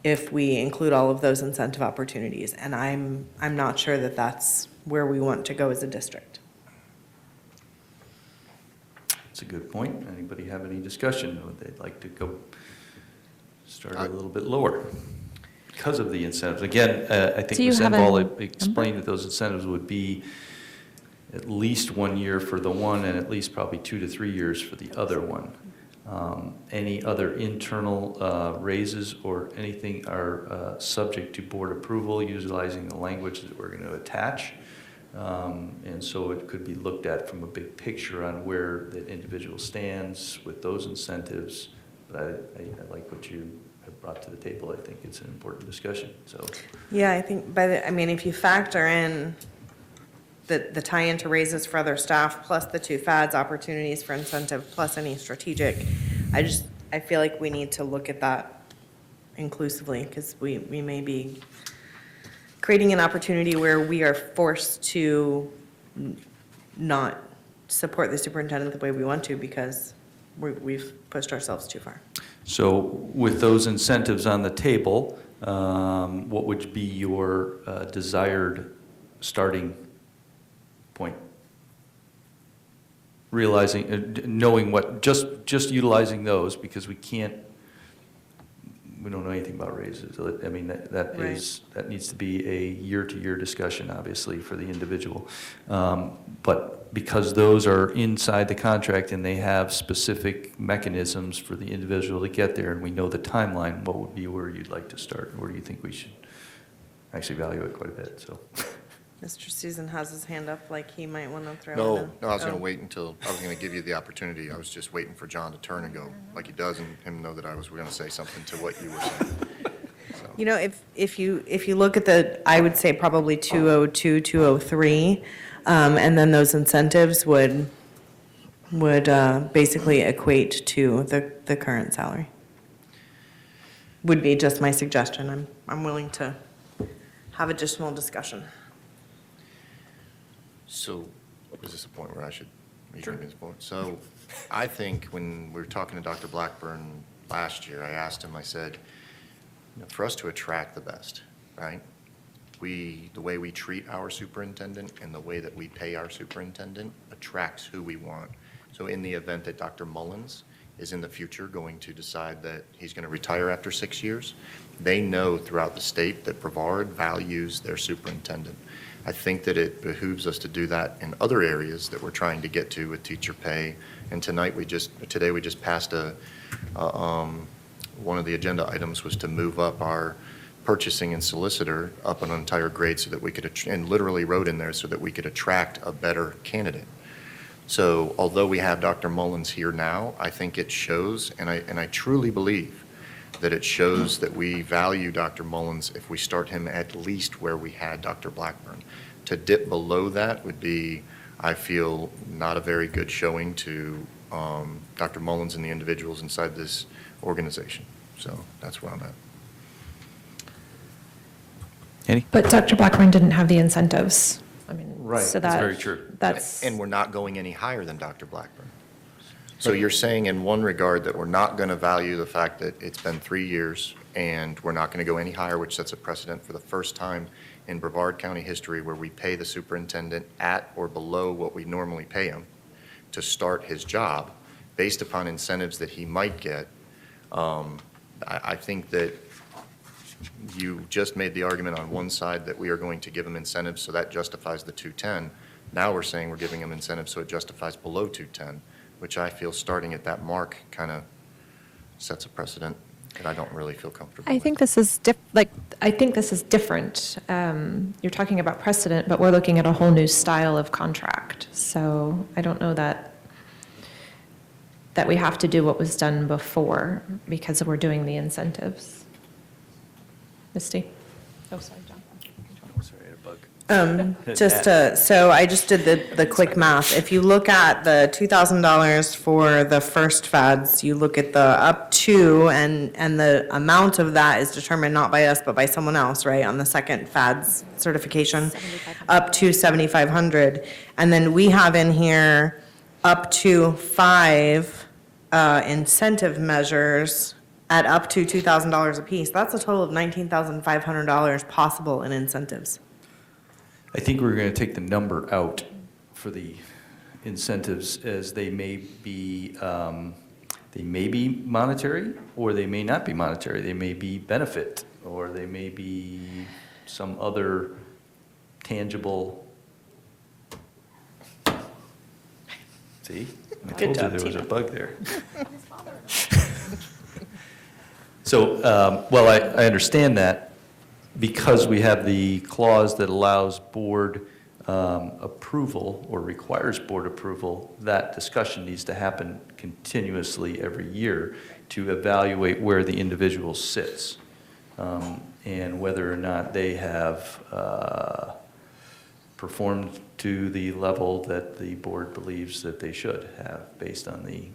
if we include all of those incentive opportunities, and I'm not sure that that's where we want to go as a district.
That's a good point. Anybody have any discussion? Would they like to go start a little bit lower because of the incentives? Again, I think
Do you
Ms.
have a
Enval explained that those incentives would be at least 1 year for the one and at least probably 2 to 3 years for the other one. Any other internal raises or anything are subject to board approval, utilizing the language that we're going to attach. And so it could be looked at from a big picture on where the individual stands with those incentives. But I like what you have brought to the table. I think it's an important discussion, so.
Yeah, I think if you factor in the tie-in to raises for other staff, plus the 2 FADS opportunities for incentive, plus any strategic, I feel like we need to look at that inclusively, because we may be creating an opportunity where we are forced to not support the superintendent the way we want to because we've pushed ourselves too far.
So with those incentives on the table, what would be your desired starting point? realizing, knowing what, just utilizing those, because we don't know anything about raises. I mean, that needs to be a year-to-year discussion, obviously, for the individual. But because those are inside the contract and they have specific mechanisms for the individual to get there, and we know the timeline, what would be where you'd like to start? Where do you think we should actually value it quite a bit, so.
Mr. Susan has his hand up like he might want to throw in
No,
a-
I was going
oh.
to wait until, I was going to give you the opportunity. I was just waiting for John to turn and go like he does, and him know that I was going to say something to what you were saying.
You know, if you look at the, I would say probably 202, 203, and then those incentives would basically equate to the current salary. Would be just my suggestion. I'm willing to have additional discussion.
So, is this a point where I should, are you going to be this point? So, I think when we were talking to Dr. Blackburn last year, I asked him, I said, you know, for us to attract the best, right? The way we treat our superintendent and the way that we pay our superintendent attracts who we want. So in the event that Dr. Mullins is in the future going to decide that he's going to retire after 6 years, they know throughout the state that Brevard values their superintendent. I think that it behooves us to do that in other areas that we're trying to get to with teacher pay. And today we just passed one of the agenda items was to move up our purchasing and solicitor up an entire grade so that we could, and literally wrote in there so that we could attract a better candidate. So although we have Dr. Mullins here now, I think it shows, and I truly believe that it shows that we value Dr. Mullins if we start him at least where we had Dr. Blackburn. To dip below that would be, I feel, not a very good showing to Dr. Mullins and the individuals inside this organization. So that's where I'm at.
Eddie?
But Dr. Blackburn didn't have the incentives. I mean,
Right.
so
That's
that,
very true.
That's,
And we're not going any higher than Dr. Blackburn. So you're saying in one regard that we're not going to value the fact that it's been 3 years and we're not going to go any higher, which sets a precedent for the first time in Brevard County history where we pay the superintendent at or below what we normally pay him to start his job based upon incentives that he might get. I think that you just made the argument on one side that we are going to give him incentives, so that justifies the 210. Now we're saying we're giving him incentives, so it justifies below 210, which I feel starting at that mark kind of sets a precedent that I don't really feel comfortable
I
with.
think this is I think this is different. You're talking about precedent, but we're looking at a whole new style of contract. So I don't know that we have to do what was done before because we're doing the incentives. Misty? Oh, sorry, John.
So I just did the quick math. If you look at the $2,000 for the first FADS, you look at the up to, and the amount of that is determined not by us, but by someone else, right, on the second FADS certification, up to 7,500. And then we have in here up to 5 incentive measures at up to $2,000 apiece. That's a total of $19,500 possible in incentives.
I think we're going to take the number out for the incentives as they may be monetary, or they may not be monetary. They may be benefit, or they may be some other tangible. See? I
Good
told you
job,
there was a
Tina.
bug there. So, well, I understand that. Because we have the clause that allows board approval or requires board approval, that discussion needs to happen continuously every year to evaluate where the individual sits and whether or not they have performed to the level that the board believes that they should have based on the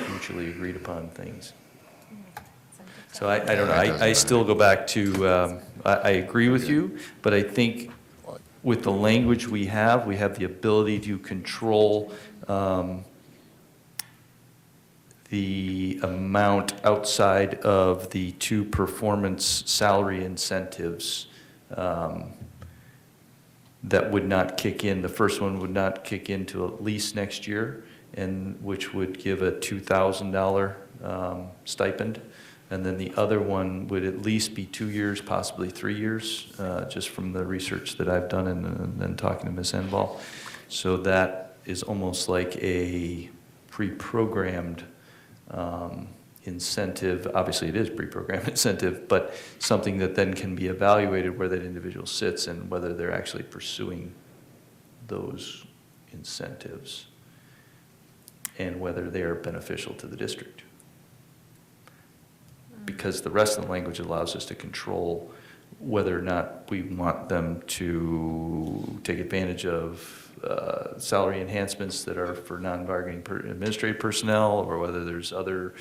mutually agreed upon things. So I don't know, I still go back to, I agree with you, but I think with the language we have the ability to control the amount outside of the 2 performance salary incentives that would not kick in. The first one would not kick in till at least next year, and which would give a $2,000 stipend. And then the other one would at least be 2 years, possibly 3 years, just from the research that I've done and then talking to Ms. Enval. So that is almost like a pre-programmed incentive. Obviously, it is pre-programmed incentive, but something that then can be evaluated where that individual sits and whether they're actually pursuing those incentives and whether they are beneficial to the district. Because the rest of the language allows us to control whether or not we want them to take advantage of salary enhancements that are for non-bargaining administrative personnel, or whether there's other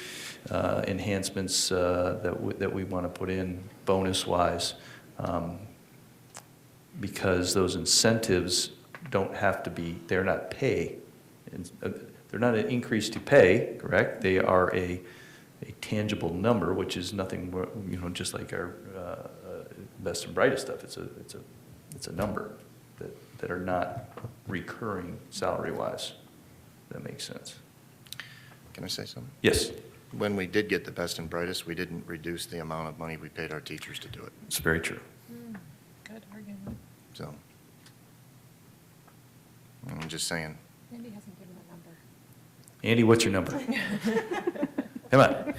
enhancements that we want to put in bonus-wise, because those incentives don't have to be, they're not pay. They're not an increase to pay, correct? They are a tangible number, which is nothing, just like our best and brightest stuff. It's a number that are not recurring salary-wise. That makes sense.
Can I say something?
Yes.
When we did get the best and brightest, we didn't reduce the amount of money we paid our teachers to do it.
It's very true.
Good argument.
So, I'm just saying.
Andy hasn't given a number.
Andy, what's your number? Come on.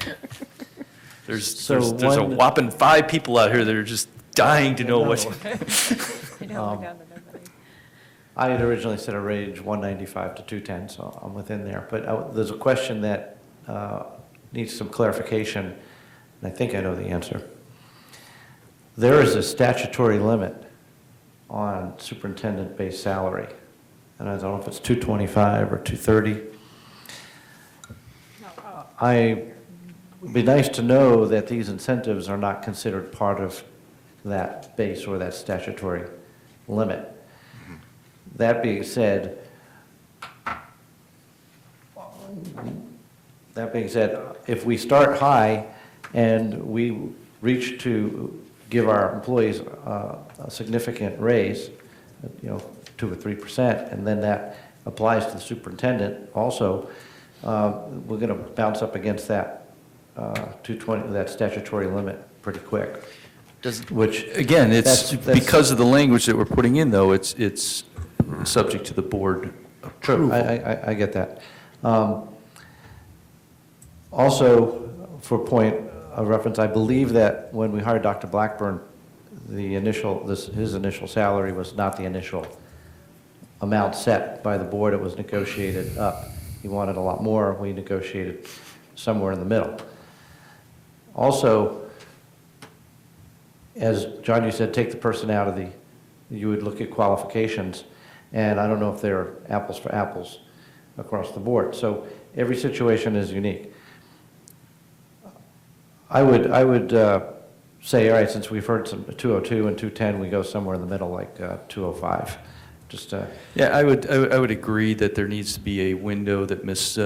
There's a
one-
whopping 5 people out here that are just dying to know what.
I had originally set a range 195 to 210, so I'm within there. But there's a question that needs some clarification, and I think I know the answer. There is a statutory limit on superintendent-based salary, and I don't know if it's 225 or 230. I would be nice to know that these incentives are not considered part of that base or that statutory limit. That being said, if we start high and we reach to give our employees a significant raise, 2 or 3%, and then that applies to the superintendent also, we're going to bounce up against that 220, that statutory limit pretty quick. Which
Again, it's
that's-
because of the language that we're putting in, though, it's subject to the board
True,
approval.
I get that. Also, for point of reference, I believe that when we hired Dr. Blackburn, his initial salary was not the initial amount set by the board, it was negotiated up. He wanted a lot more, we negotiated somewhere in the middle. Also, as John, you said, take the person out of you would look at qualifications, and I don't know if they're apples for apples across the board. So every situation is unique. I would say, all right, since we've heard some 202 and 210, we go somewhere in the middle, like 205.
Yeah, I would agree that there needs to be a window that Ms.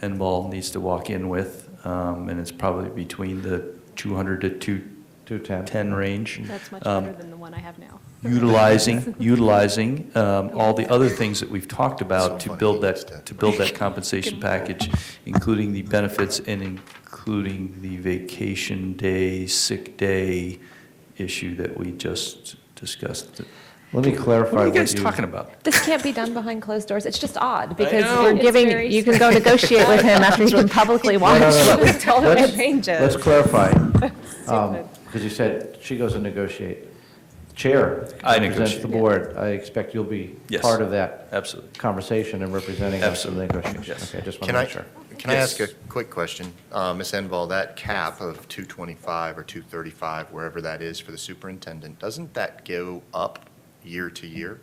Enval needs to walk in with, and it's probably between the 200 to 210 range.
That's much better than the one I have now.
Utilizing all the other things that we've talked about to build that compensation package, including the benefits and including the vacation day, sick day issue that we just discussed.
Let me clarify
what are you guys talking about?
This can't be done behind closed doors. It's just odd because
know.
you're
It's
giving, you can go negotiate with him after you can publicly watch what we told him in ranges.
Let's clarify, because you said she goes and negotiate. Chair
I
represents
negotiate.
the board. I expect you'll be
Yes.
part of that
Absolutely.
conversation and representing us in the
Absolutely.
negotiation.
Yes.
Okay, just want
Can
to
I,
make sure.
can I
Yes.
ask a quick question? Ms. Enval, that cap of 225 or 235, wherever that is for the superintendent, doesn't that go up year to year?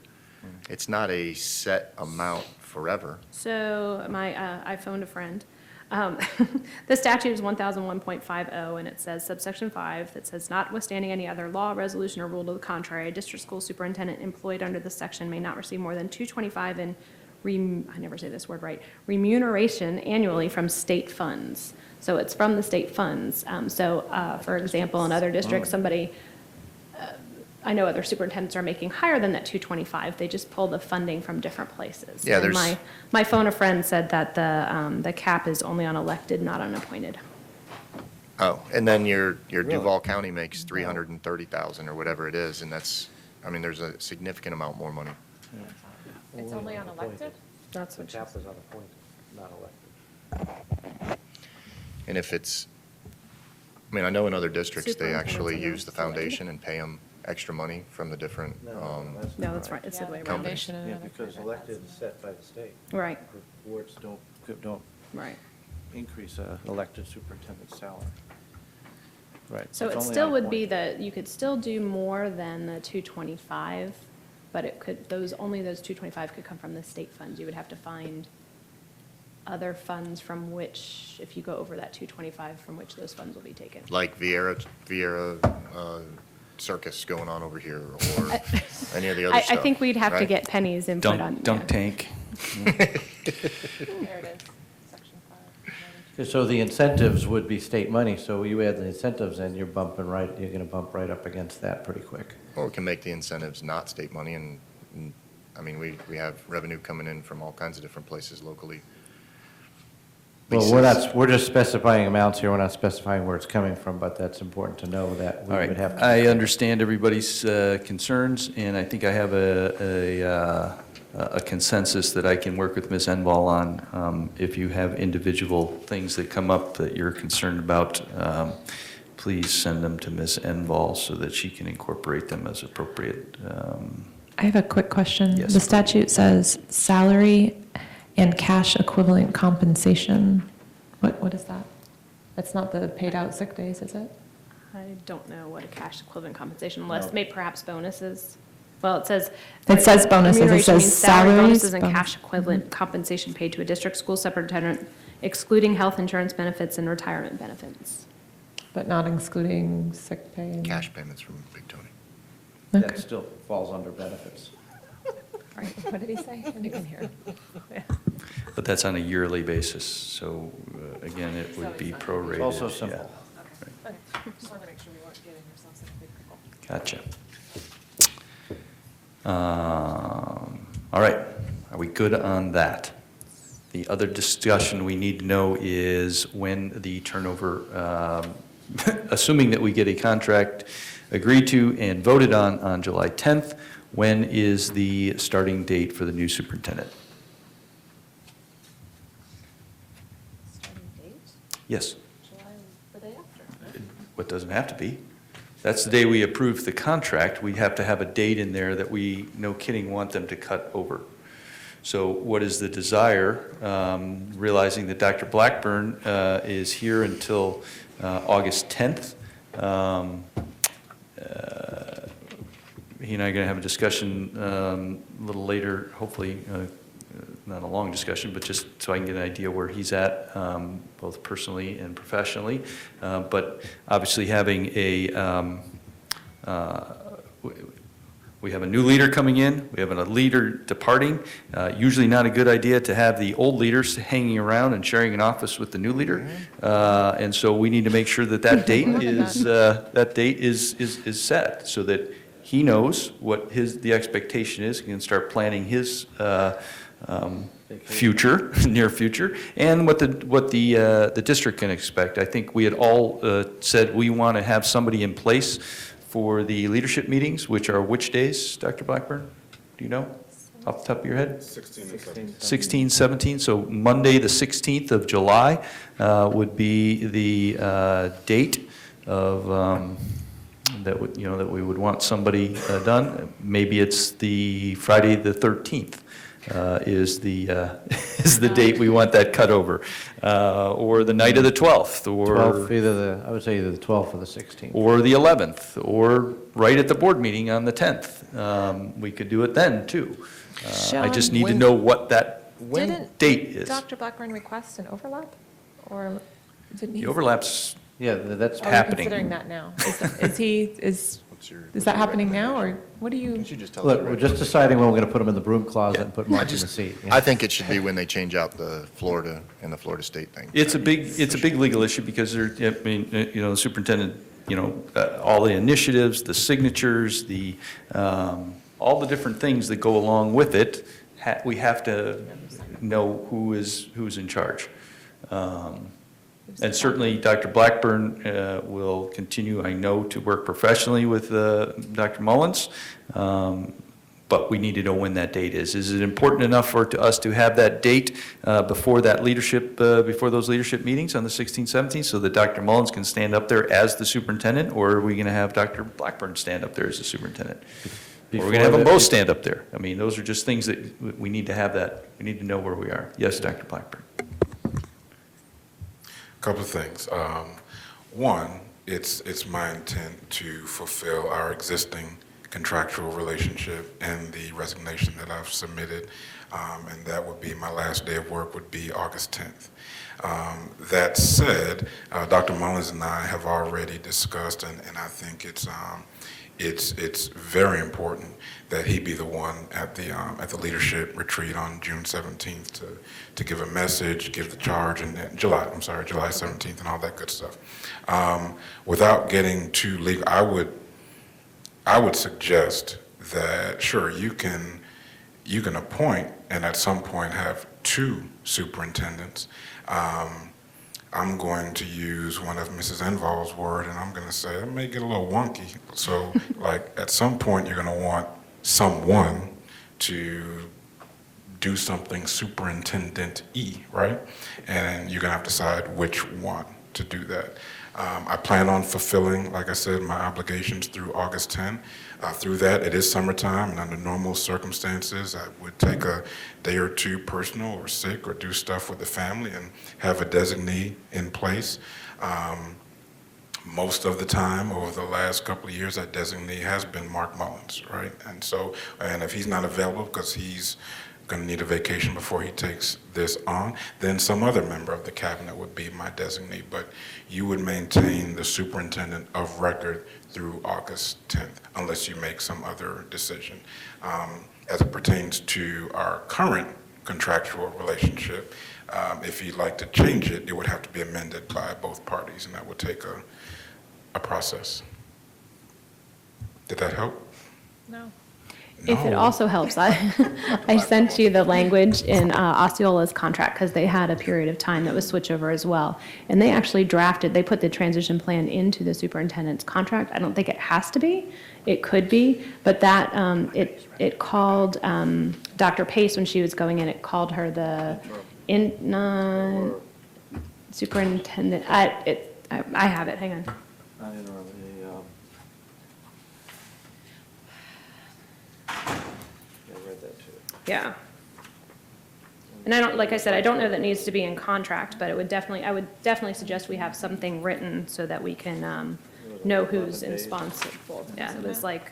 It's not a set amount forever.
So I phoned a friend. The statute is 1001.50, and it says subsection 5, that says notwithstanding any other law, resolution, or rule to the contrary, a district school superintendent employed under this section may not receive more than 225 in, I never say this word right, remuneration annually from state funds. So it's from the state funds. For example, in other districts, somebody I know other superintendents are making higher than that 225. They just pull the funding from different places.
Yeah,
And
there's-
my phone a friend said that the cap is only on elected, not unappointed.
Oh, and then your Duval County makes 330,000 or whatever it is, and that's, I mean, there's a significant amount more money.
It's only on elected?
That's what
Cap is unappointed, not elected.
And if it's, I mean, I know in other districts, they
Superintendent's
actually
on
use the
elected.
foundation and pay them extra money from the different,
No, that's right. It's the way around.
companies.
Yeah, because elected is set by the state.
Right.
Boards don't
Right.
increase an elected superintendent's salary. Right.
So
it's
it
only
still
on
would
point.
be you could still do more than the 225, but it could, only those 225 could come from the state funds. You would have to find other funds from which, if you go over that 225, from which those funds will be taken.
Like Vieira Circus going on over here, or any of the other
I
stuff.
think we'd have to
right?
get Penny's input on.
Dunk tank.
There it is, section 5.
So the incentives would be state money, so you add the incentives and you're gonna bump right up against that pretty quick.
Or we can make the incentives not state money, and, I mean, we have revenue coming in from all kinds of different places locally.
Well, we're just specifying amounts here, we're not specifying where it's coming from, but that's important to know that we
All
would
right,
have to.
I understand everybody's concerns, and I think I have a consensus that I can work with Ms. Enval on. If you have individual things that come up that you're concerned about, please send them to Ms. Enval so that she can incorporate them as appropriate.
I have a quick question.
Yes.
The statute says salary and cash equivalent compensation. What is that? That's not the paid out sick days, is it?
I don't know what a cash equivalent compensation, unless maybe perhaps bonuses. Well, it says.
It says bonuses. It
remuneration
says
means salary,
salaries,
bonuses, and
bonus-
cash equivalent compensation paid to a district school superintendent, excluding health insurance benefits and retirement benefits.
But not excluding sick pay? and-
Cash payments from Big Tony.
That
Okay.
still falls under benefits.
What did he say? I didn't hear.
But that's on a yearly basis, so again, it would be prorated.
It's also
yeah.
simple.
Just wanted to make sure we weren't getting ourselves in a big pickle.
Gotcha. All right, are we good on that? The other discussion we need to know is when the turnover, assuming that we get a contract agreed to and voted on July 10th, when is the starting date for the new superintendent? Yes. What doesn't have to be. That's the day we approve the contract. We have to have a date in there that we, no kidding, want them to cut over. So what is the desire, realizing that Dr. Blackburn is here until August 10th? He and I are going to have a discussion a little later, hopefully, not a long discussion, but just so I can get an idea where he's at, both personally and professionally. But obviously, having we have a new leader coming in, we have a leader departing. Usually not a good idea to have the old leaders hanging around and sharing an office with the new leader. And so we need to make sure that that date is set, so that he knows what the expectation is, he can start planning his future, near future, and what the district can expect. I think we had all said we want to have somebody in place for the leadership meetings, which are which days, Dr. Blackburn? Do you know off the top of your head?
16 and 17.
16, 17, so Monday, the 16th of July would be the date of, that would, that we would want somebody done. Maybe it's the Friday, the 13th. Is the date we want that cut over, or the night of the 12th, or
12th, I would say either the 12th or the 16th.
or the 11th, or right at the board meeting on the 10th. We could do it then, too. I just need to know what that date is.
Didn't Dr. Blackburn request an overlap? Or didn't he?
The overlap's
Yeah, that's
Are we
happening.
considering that now? Is that happening now, or what do you?
Look, we're just deciding when we're going to put them in the broom closet and put Mark in the seat.
I think it should be when they change out the Florida and the Florida State thing.
It's a big legal issue because the superintendent all the initiatives, the signatures, all the different things that go along with it, we have to know who's in charge. And certainly, Dr. Blackburn will continue, I know, to work professionally with Dr. Mullins, but we need to know when that date is. Is it important enough for us to have that date before that leadership, before those leadership meetings on the 16th, 17th, so that Dr. Mullins can stand up there as the superintendent, or are we going to have Dr. Blackburn stand up there as the superintendent? Or are we going to have them both stand up there? I mean, those are just things that we need to have that, we need to know where we are. Yes, Dr. Blackburn.
Couple of things. One, it's my intent to fulfill our existing contractual relationship and the resignation that I've submitted, and that would be my last day of work would be August 10th. That said, Dr. Mullins and I have already discussed, and I think it's very important that he be the one at the leadership retreat on June 17th to give a message, give the charge, and then July 17th, and all that good stuff. Without getting too legal, I would suggest that sure you can appoint and at some point have two superintendents. I'm going to use one of Mrs. Enval's word, and I'm going to say it may get a little wonky. So, like at some point, you're going to want someone to do something superintendent-y, right? And you're going to have to decide which one to do that. I plan on fulfilling, like I said, my obligations through August 10. Through that, it is summertime, and under normal circumstances, I would take a day or two personal or sick or do stuff with the family and have a designee in place. Most of the time, over the last couple of years, that designee has been Mark Mullins, right? And if he's not available because he's going to need a vacation before he takes this on, then some other member of the cabinet would be my designee. But you would maintain the superintendent of record through August 10th, unless you make some other decision. As it pertains to our current contractual relationship, if you'd like to change it, it would have to be amended by both parties, and that would take a process. Did that help?
No.
If it also helps, I sent you the language in Osceola's contract because they had a period of time that was switchover as well. And they actually they put the transition plan into the superintendent's contract. I don't think it has to be. It could be. But that, it called Dr. Pace when she was going in, it called her the superintendent. I have it. Hang on. Yeah. And like I said, I don't know that it needs to be in contract, but I would definitely suggest we have something written so that we can know who's responsible. Yeah, it was like,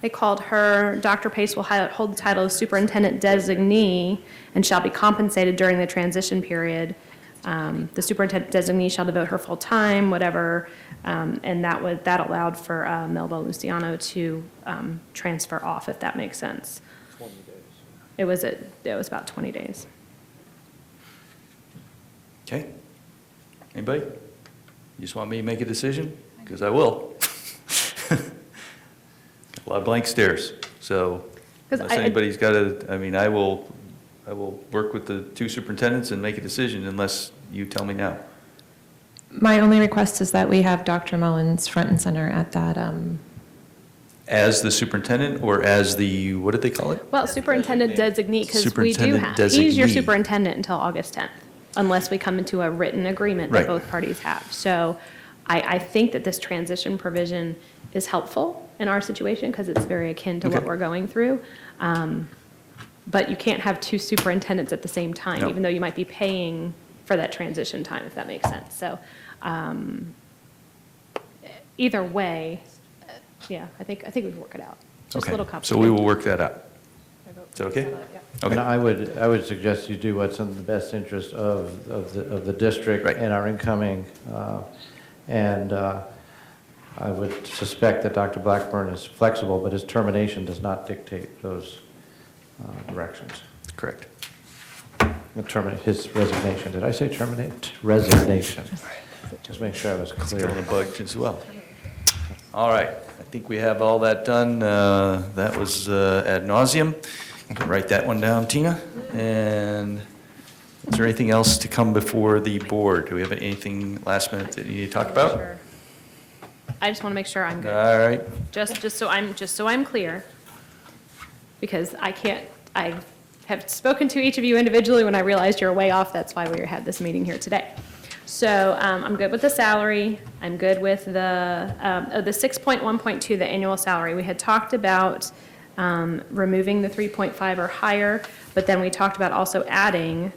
they called her, Dr. Pace will hold the title of superintendent designee and shall be compensated during the transition period. The superintendent designee shall devote her full time, whatever, and that allowed for Melba Luciano to transfer off, if that makes sense. 20 days. It was about 20 days.
Okay. Anybody? You just want me to make a decision? Because I will. A lot of blank stares. So unless anybody's got I will work with the two superintendents and make a decision unless you tell me now.
My only request is that we have Dr. Mullins front and center at that.
As the superintendent or as the, what did they call it?
Well, superintendent designee, because we do have, he's your superintendent until August 10th, unless we come into a written agreement that both parties have. So I think that this transition provision is helpful in our situation because it's very akin to what we're going through. But you can't have two superintendents at the same time, even though you might be paying for that transition time, if that makes sense. So either way, yeah, I think we can work it out. Just a little complicated.
So we will work that out. Is that okay?
And I would suggest you do what's in the best interest of the district and our incoming, and I would suspect that Dr. Blackburn is flexible, but his termination does not dictate those directions.
Correct.
Terminate his resignation. Did I say terminate? Resignation. Just make sure I was
It's
clear.
going to bug as well. All right, I think we have all that done. That was ad nauseum. You can write that one down, Tina. And is there anything else to come before the board? Do we have anything last minute that you need to talk about?
Sure. I just want to make sure I'm good.
All right.
Just so I'm clear, because I have spoken to each of you individually when I realized you're way off. That's why we had this meeting here today. So I'm good with the salary. I'm good with the 6.1.2, the annual salary. We had talked about removing the 3.5 or higher, but then we talked about also adding.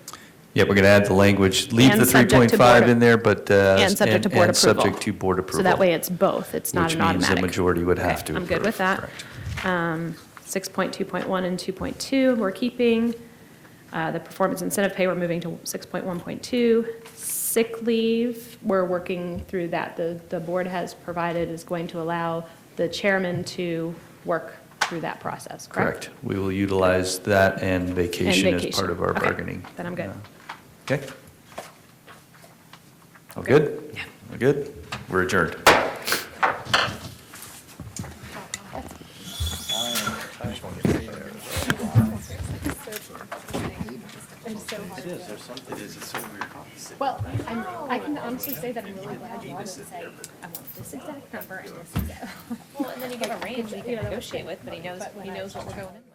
Yeah, we're going to add the language, leave
And
the
subject to
3.5
board-
in there, but.
And subject to board
and
approval.
subject to board approval.
So that way it's both. It's not an automatic.
Which means the majority would have
Okay,
to
I'm good with
approve,
that. 6.2.1 and 2.2, we're keeping. The performance incentive pay, we're moving to 6.1.2. Sick leave, we're working through that. The board has provided is going to allow the chairman to work through that process, correct?
Correct. We will utilize that and vacation as part of our
Okay,
bargaining.
then I'm good.
Okay? All good? Yeah. All good? We're adjourned.
Well, I can honestly say that I'm really glad you wanted to say, I want this exact number and this exact. Well, and then you give a range that you can negotiate with, but he knows what we're going in with.